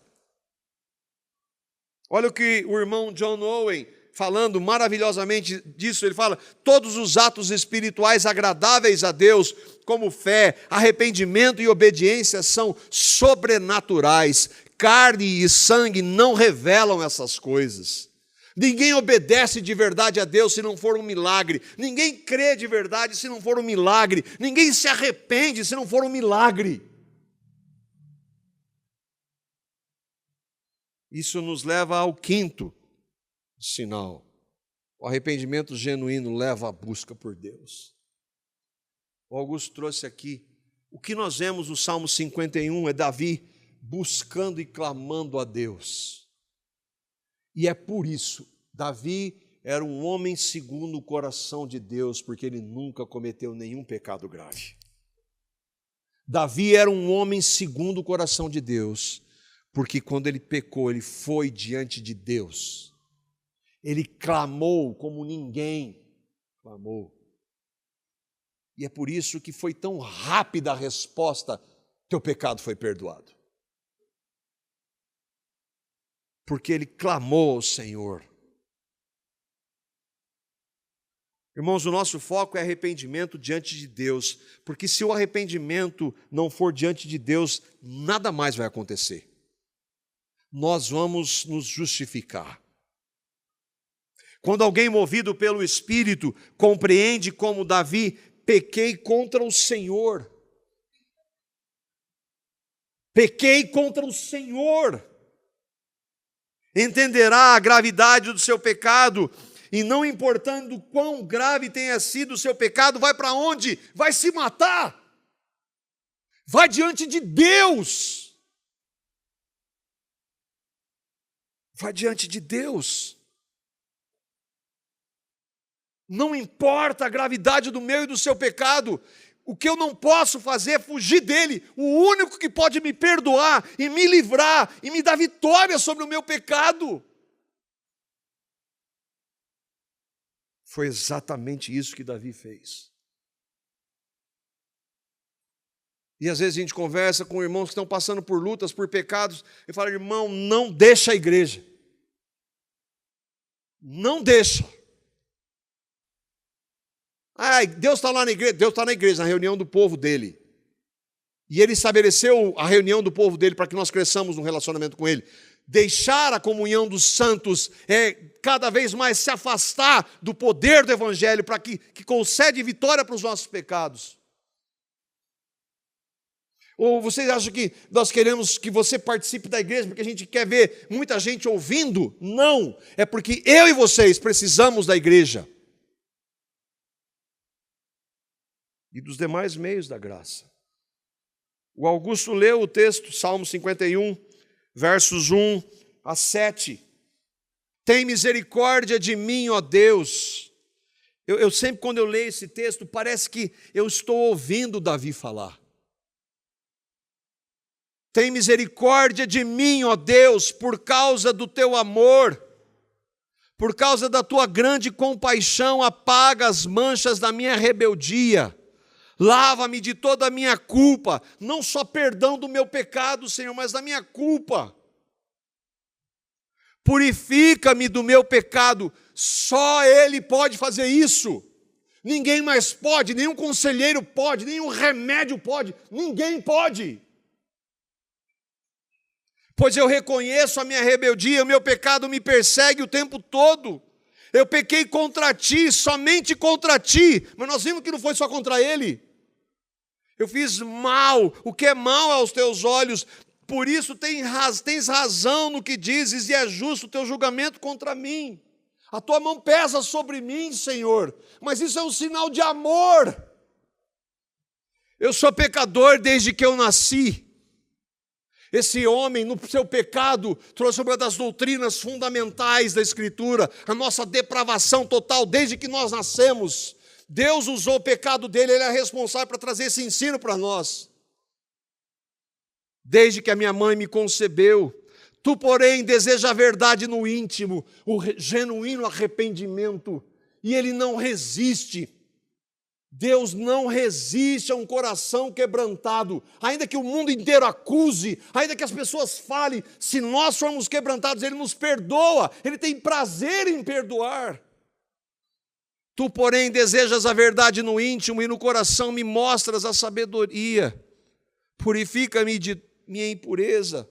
Olha o que o irmão John Owen, falando maravilhosamente disso, ele fala, todos os atos espirituais agradáveis a Deus, como fé, arrependimento e obediência, são sobrenaturais. Carne e sangue não revelam essas coisas. Ninguém obedece de verdade a Deus se não for um milagre. Ninguém crê de verdade se não for um milagre. Ninguém se arrepende se não for um milagre. Isso nos leva ao quinto sinal. O arrependimento genuíno leva à busca por Deus. O Augusto trouxe aqui. O que nós vemos no Salmo 51 é Davi buscando e clamando a Deus. E é por isso, Davi era um homem segundo o coração de Deus, porque ele nunca cometeu nenhum pecado grave. Davi era um homem segundo o coração de Deus, porque quando ele pecou, ele foi diante de Deus. Ele clamou como ninguém clamou. E é por isso que foi tão rápida a resposta, teu pecado foi perdoado. Porque ele clamou ao Senhor. Irmãos, o nosso foco é arrependimento diante de Deus, porque se o arrependimento não for diante de Deus, nada mais vai acontecer. Nós vamos nos justificar. Quando alguém movido pelo Espírito compreende como Davi, pequei contra o Senhor. Pequei contra o Senhor. Entenderá a gravidade do seu pecado e não importando quão grave tenha sido o seu pecado, vai para onde? Vai se matar. Vai diante de Deus. Vai diante de Deus. Não importa a gravidade do meu e do seu pecado, o que eu não posso fazer é fugir dele. O único que pode me perdoar e me livrar e me dar vitória sobre o meu pecado. Foi exatamente isso que Davi fez. E às vezes a gente conversa com irmãos que estão passando por lutas, por pecados, e fala, irmão, não deixa a igreja. Não deixa. Deus está lá na igreja. Deus está na igreja, na reunião do povo dele. E ele estabeleceu a reunião do povo dele para que nós cresçamos no relacionamento com ele. Deixar a comunhão dos santos é cada vez mais se afastar do poder do evangelho para que concede vitória para os nossos pecados. Ou vocês acham que nós queremos que você participe da igreja porque a gente quer ver muita gente ouvindo? Não, é porque eu e vocês precisamos da igreja. E dos demais meios da graça. O Augusto leu o texto, Salmo 51, versos 1 a 7. Tem misericórdia de mim, ó Deus. Eu sempre, quando eu leio esse texto, parece que eu estou ouvindo Davi falar. Tem misericórdia de mim, ó Deus, por causa do teu amor. Por causa da tua grande compaixão, apaga as manchas da minha rebeldia. Lava-me de toda a minha culpa, não só perdão do meu pecado, Senhor, mas da minha culpa. Purifica-me do meu pecado, só Ele pode fazer isso. Ninguém mais pode, nenhum conselheiro pode, nenhum remédio pode, ninguém pode. Pois eu reconheço a minha rebeldia, o meu pecado me persegue o tempo todo. Eu pequei contra ti, somente contra ti, mas nós vimos que não foi só contra ele. Eu fiz mal, o que é mal aos teus olhos, por isso tens razão no que dizes e é justo o teu julgamento contra mim. A tua mão pesa sobre mim, Senhor, mas isso é um sinal de amor. Eu sou pecador desde que eu nasci. Esse homem, no seu pecado, trouxe uma das doutrinas fundamentais da Escritura, a nossa depravação total desde que nós nascemos. Deus usou o pecado dele, ele é responsável para trazer esse ensino para nós. Desde que a minha mãe me concebeu, tu, porém, deseja a verdade no íntimo, o genuíno arrependimento, e ele não resiste. Deus não resiste a um coração quebrantado, ainda que o mundo inteiro acuse, ainda que as pessoas falem, se nós formos quebrantados, ele nos perdoa, ele tem prazer em perdoar. Tu, porém, desejas a verdade no íntimo e no coração me mostras a sabedoria. Purifica-me de minha impureza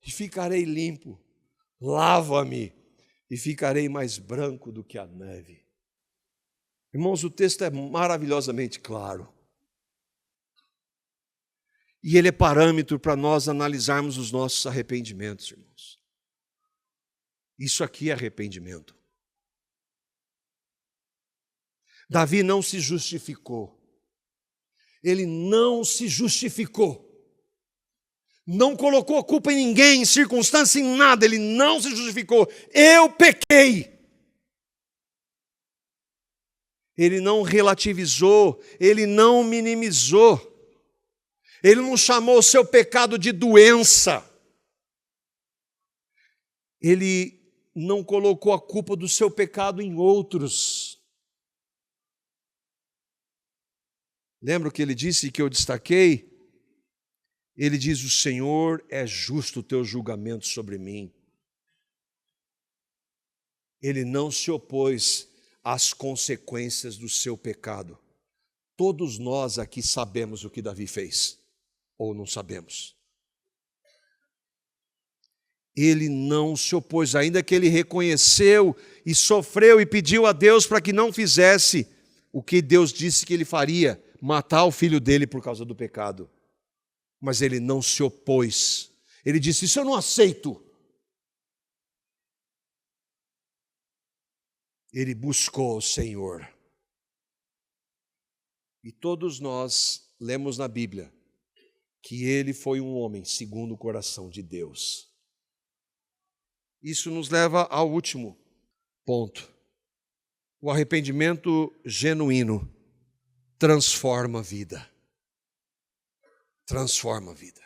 e ficarei limpo. Lava-me e ficarei mais branco do que a neve. Irmãos, o texto é maravilhosamente claro. E ele é parâmetro para nós analisarmos os nossos arrependimentos, irmãos. Isso aqui é arrependimento. Davi não se justificou. Ele não se justificou. Não colocou a culpa em ninguém, em circunstância, em nada. Ele não se justificou. Eu pequei. Ele não relativizou. Ele não minimizou. Ele não chamou o seu pecado de doença. Ele não colocou a culpa do seu pecado em outros. Lembra o que ele disse que eu destaquei? Ele diz, o Senhor é justo o teu julgamento sobre mim. Ele não se opôs às consequências do seu pecado. Todos nós aqui sabemos o que Davi fez, ou não sabemos. Ele não se opôs, ainda que ele reconheceu e sofreu e pediu a Deus para que não fizesse o que Deus disse que ele faria, matar o filho dele por causa do pecado. Mas ele não se opôs. Ele disse, isso eu não aceito. Ele buscou o Senhor. E todos nós lemos na Bíblia que ele foi um homem segundo o coração de Deus. Isso nos leva ao último ponto. O arrependimento genuíno transforma a vida. Transforma a vida.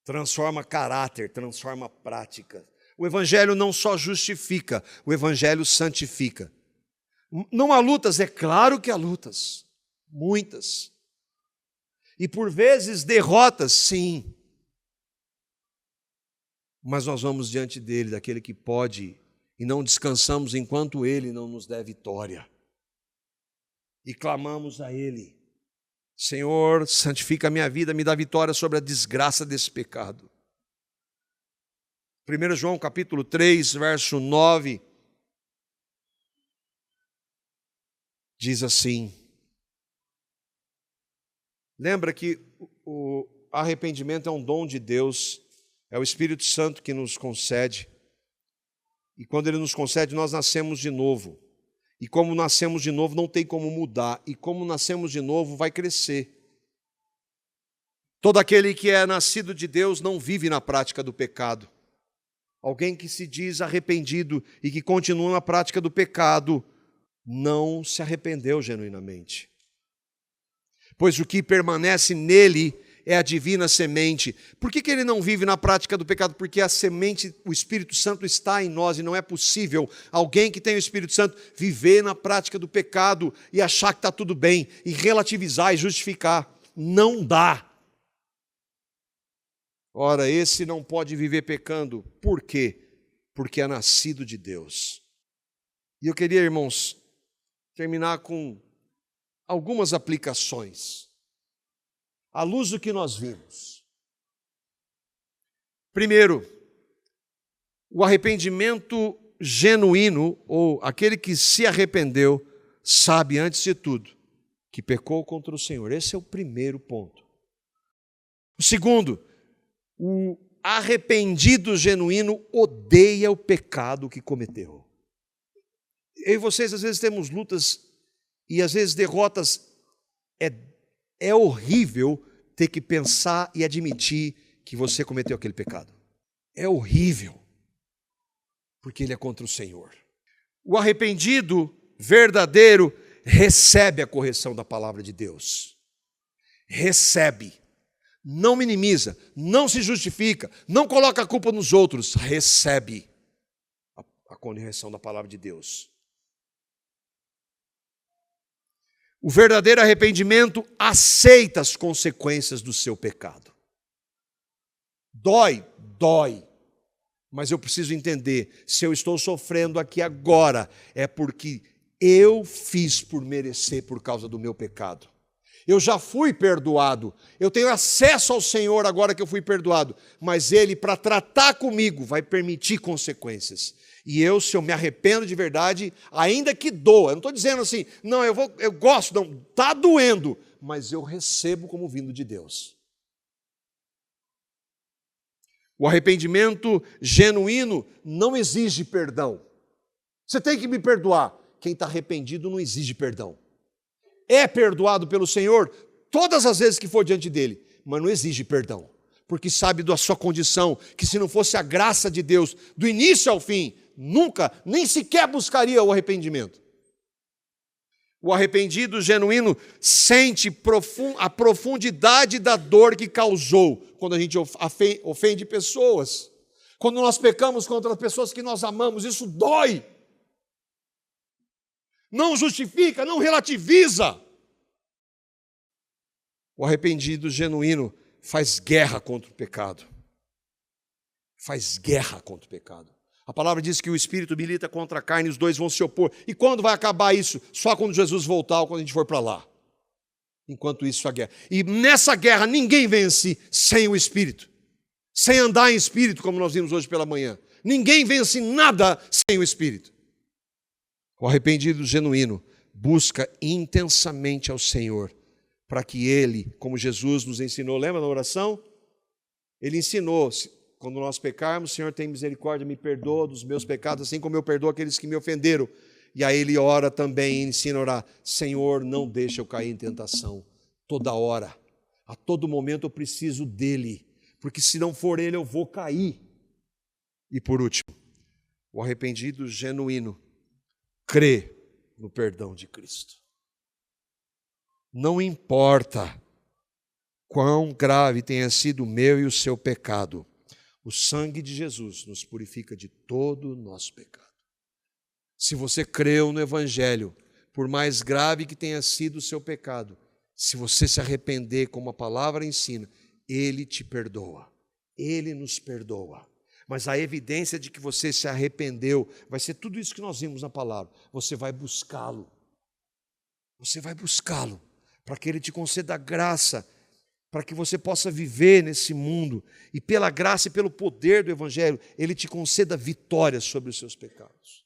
Transforma caráter, transforma prática. O Evangelho não só justifica, o Evangelho santifica. Não há lutas, é claro que há lutas, muitas. E por vezes derrotas, sim. Mas nós vamos diante dele, daquele que pode, e não descansamos enquanto ele não nos der vitória. E clamamos a ele, Senhor, santifica a minha vida, me dá vitória sobre a desgraça desse pecado. 1 João capítulo 3, verso 9, diz assim, lembra que o arrependimento é um dom de Deus, é o Espírito Santo que nos concede, e quando Ele nos concede, nós nascemos de novo. E como nascemos de novo, não tem como mudar. E como nascemos de novo, vai crescer. Todo aquele que é nascido de Deus não vive na prática do pecado. Alguém que se diz arrependido e que continua na prática do pecado, não se arrependeu genuinamente. Pois o que permanece nele é a divina semente. Por que ele não vive na prática do pecado? Porque a semente, o Espírito Santo está em nós e não é possível alguém que tem o Espírito Santo viver na prática do pecado e achar que está tudo bem, e relativizar e justificar. Não dá. Ora, esse não pode viver pecando. Por quê? Porque é nascido de Deus. E eu queria, irmãos, terminar com algumas aplicações, à luz do que nós vimos. Primeiro, o arrependimento genuíno, ou aquele que se arrependeu, sabe, antes de tudo, que pecou contra o Senhor. Esse é o primeiro ponto. O segundo, o arrependido genuíno odeia o pecado que cometeu. Eu e vocês, às vezes, temos lutas e, às vezes, derrotas. É horrível ter que pensar e admitir que você cometeu aquele pecado. É horrível, porque ele é contra o Senhor. O arrependido verdadeiro recebe a correção da palavra de Deus. Recebe. Não minimiza, não se justifica, não coloca a culpa nos outros. Recebe a correção da palavra de Deus. O verdadeiro arrependimento aceita as consequências do seu pecado. Dói. Mas eu preciso entender, se eu estou sofrendo aqui agora, é porque eu fiz por merecer por causa do meu pecado. Eu já fui perdoado, eu tenho acesso ao Senhor agora que eu fui perdoado, mas Ele, para tratar comigo, vai permitir consequências. E eu, se eu me arrependo de verdade, ainda que doa, eu não estou dizendo assim, não, eu gosto, não, está doendo, mas eu recebo como vindo de Deus. O arrependimento genuíno não exige perdão. Você tem que me perdoar. Quem está arrependido não exige perdão. É perdoado pelo Senhor todas as vezes que for diante dele, mas não exige perdão, porque sabe da sua condição, que se não fosse a graça de Deus, do início ao fim, nunca, nem sequer buscaria o arrependimento. O arrependido genuíno sente a profundidade da dor que causou quando a gente ofende pessoas. Quando nós pecamos contra as pessoas que nós amamos, isso dói. Não justifica, não relativiza. O arrependido genuíno faz guerra contra o pecado. Faz guerra contra o pecado. A palavra diz que o Espírito milita contra a carne e os dois vão se opor. E quando vai acabar isso? Só quando Jesus voltar ou quando a gente for para lá. Enquanto isso, a guerra. E nessa guerra ninguém vence sem o Espírito. Sem andar em Espírito, como nós vimos hoje pela manhã. Ninguém vence nada sem o Espírito. O arrependido genuíno busca intensamente ao Senhor, para que Ele, como Jesus nos ensinou, lembra na oração? Ele ensinou, quando nós pecarmos, Senhor, tem misericórdia, me perdoa dos meus pecados, assim como eu perdoo aqueles que me ofenderam. E aí ele ora também, ensina a orar, Senhor, não deixa eu cair em tentação, toda hora, a todo momento eu preciso dEle, porque se não for Ele eu vou cair. E por último, o arrependido genuíno crê no perdão de Cristo. Não importa quão grave tenha sido o meu e o seu pecado, o sangue de Jesus nos purifica de todo o nosso pecado. Se você creu no Evangelho, por mais grave que tenha sido o seu pecado, se você se arrepender como a palavra ensina, Ele te perdoa. Ele nos perdoa. Mas a evidência de que você se arrependeu vai ser tudo isso que nós vimos na palavra. Você vai buscá-lo. Você vai buscá-lo para que Ele te conceda graça, para que você possa viver nesse mundo e pela graça e pelo poder do Evangelho, Ele te conceda vitórias sobre os seus pecados.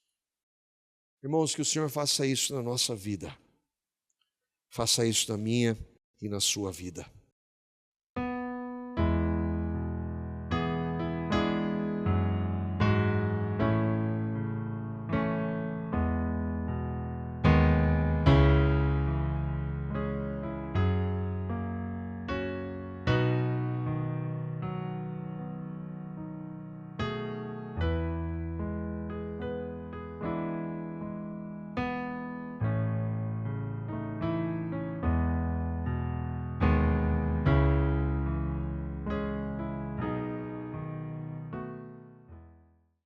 Irmãos, que o Senhor faça isso na nossa vida. Faça isso na minha e na sua vida.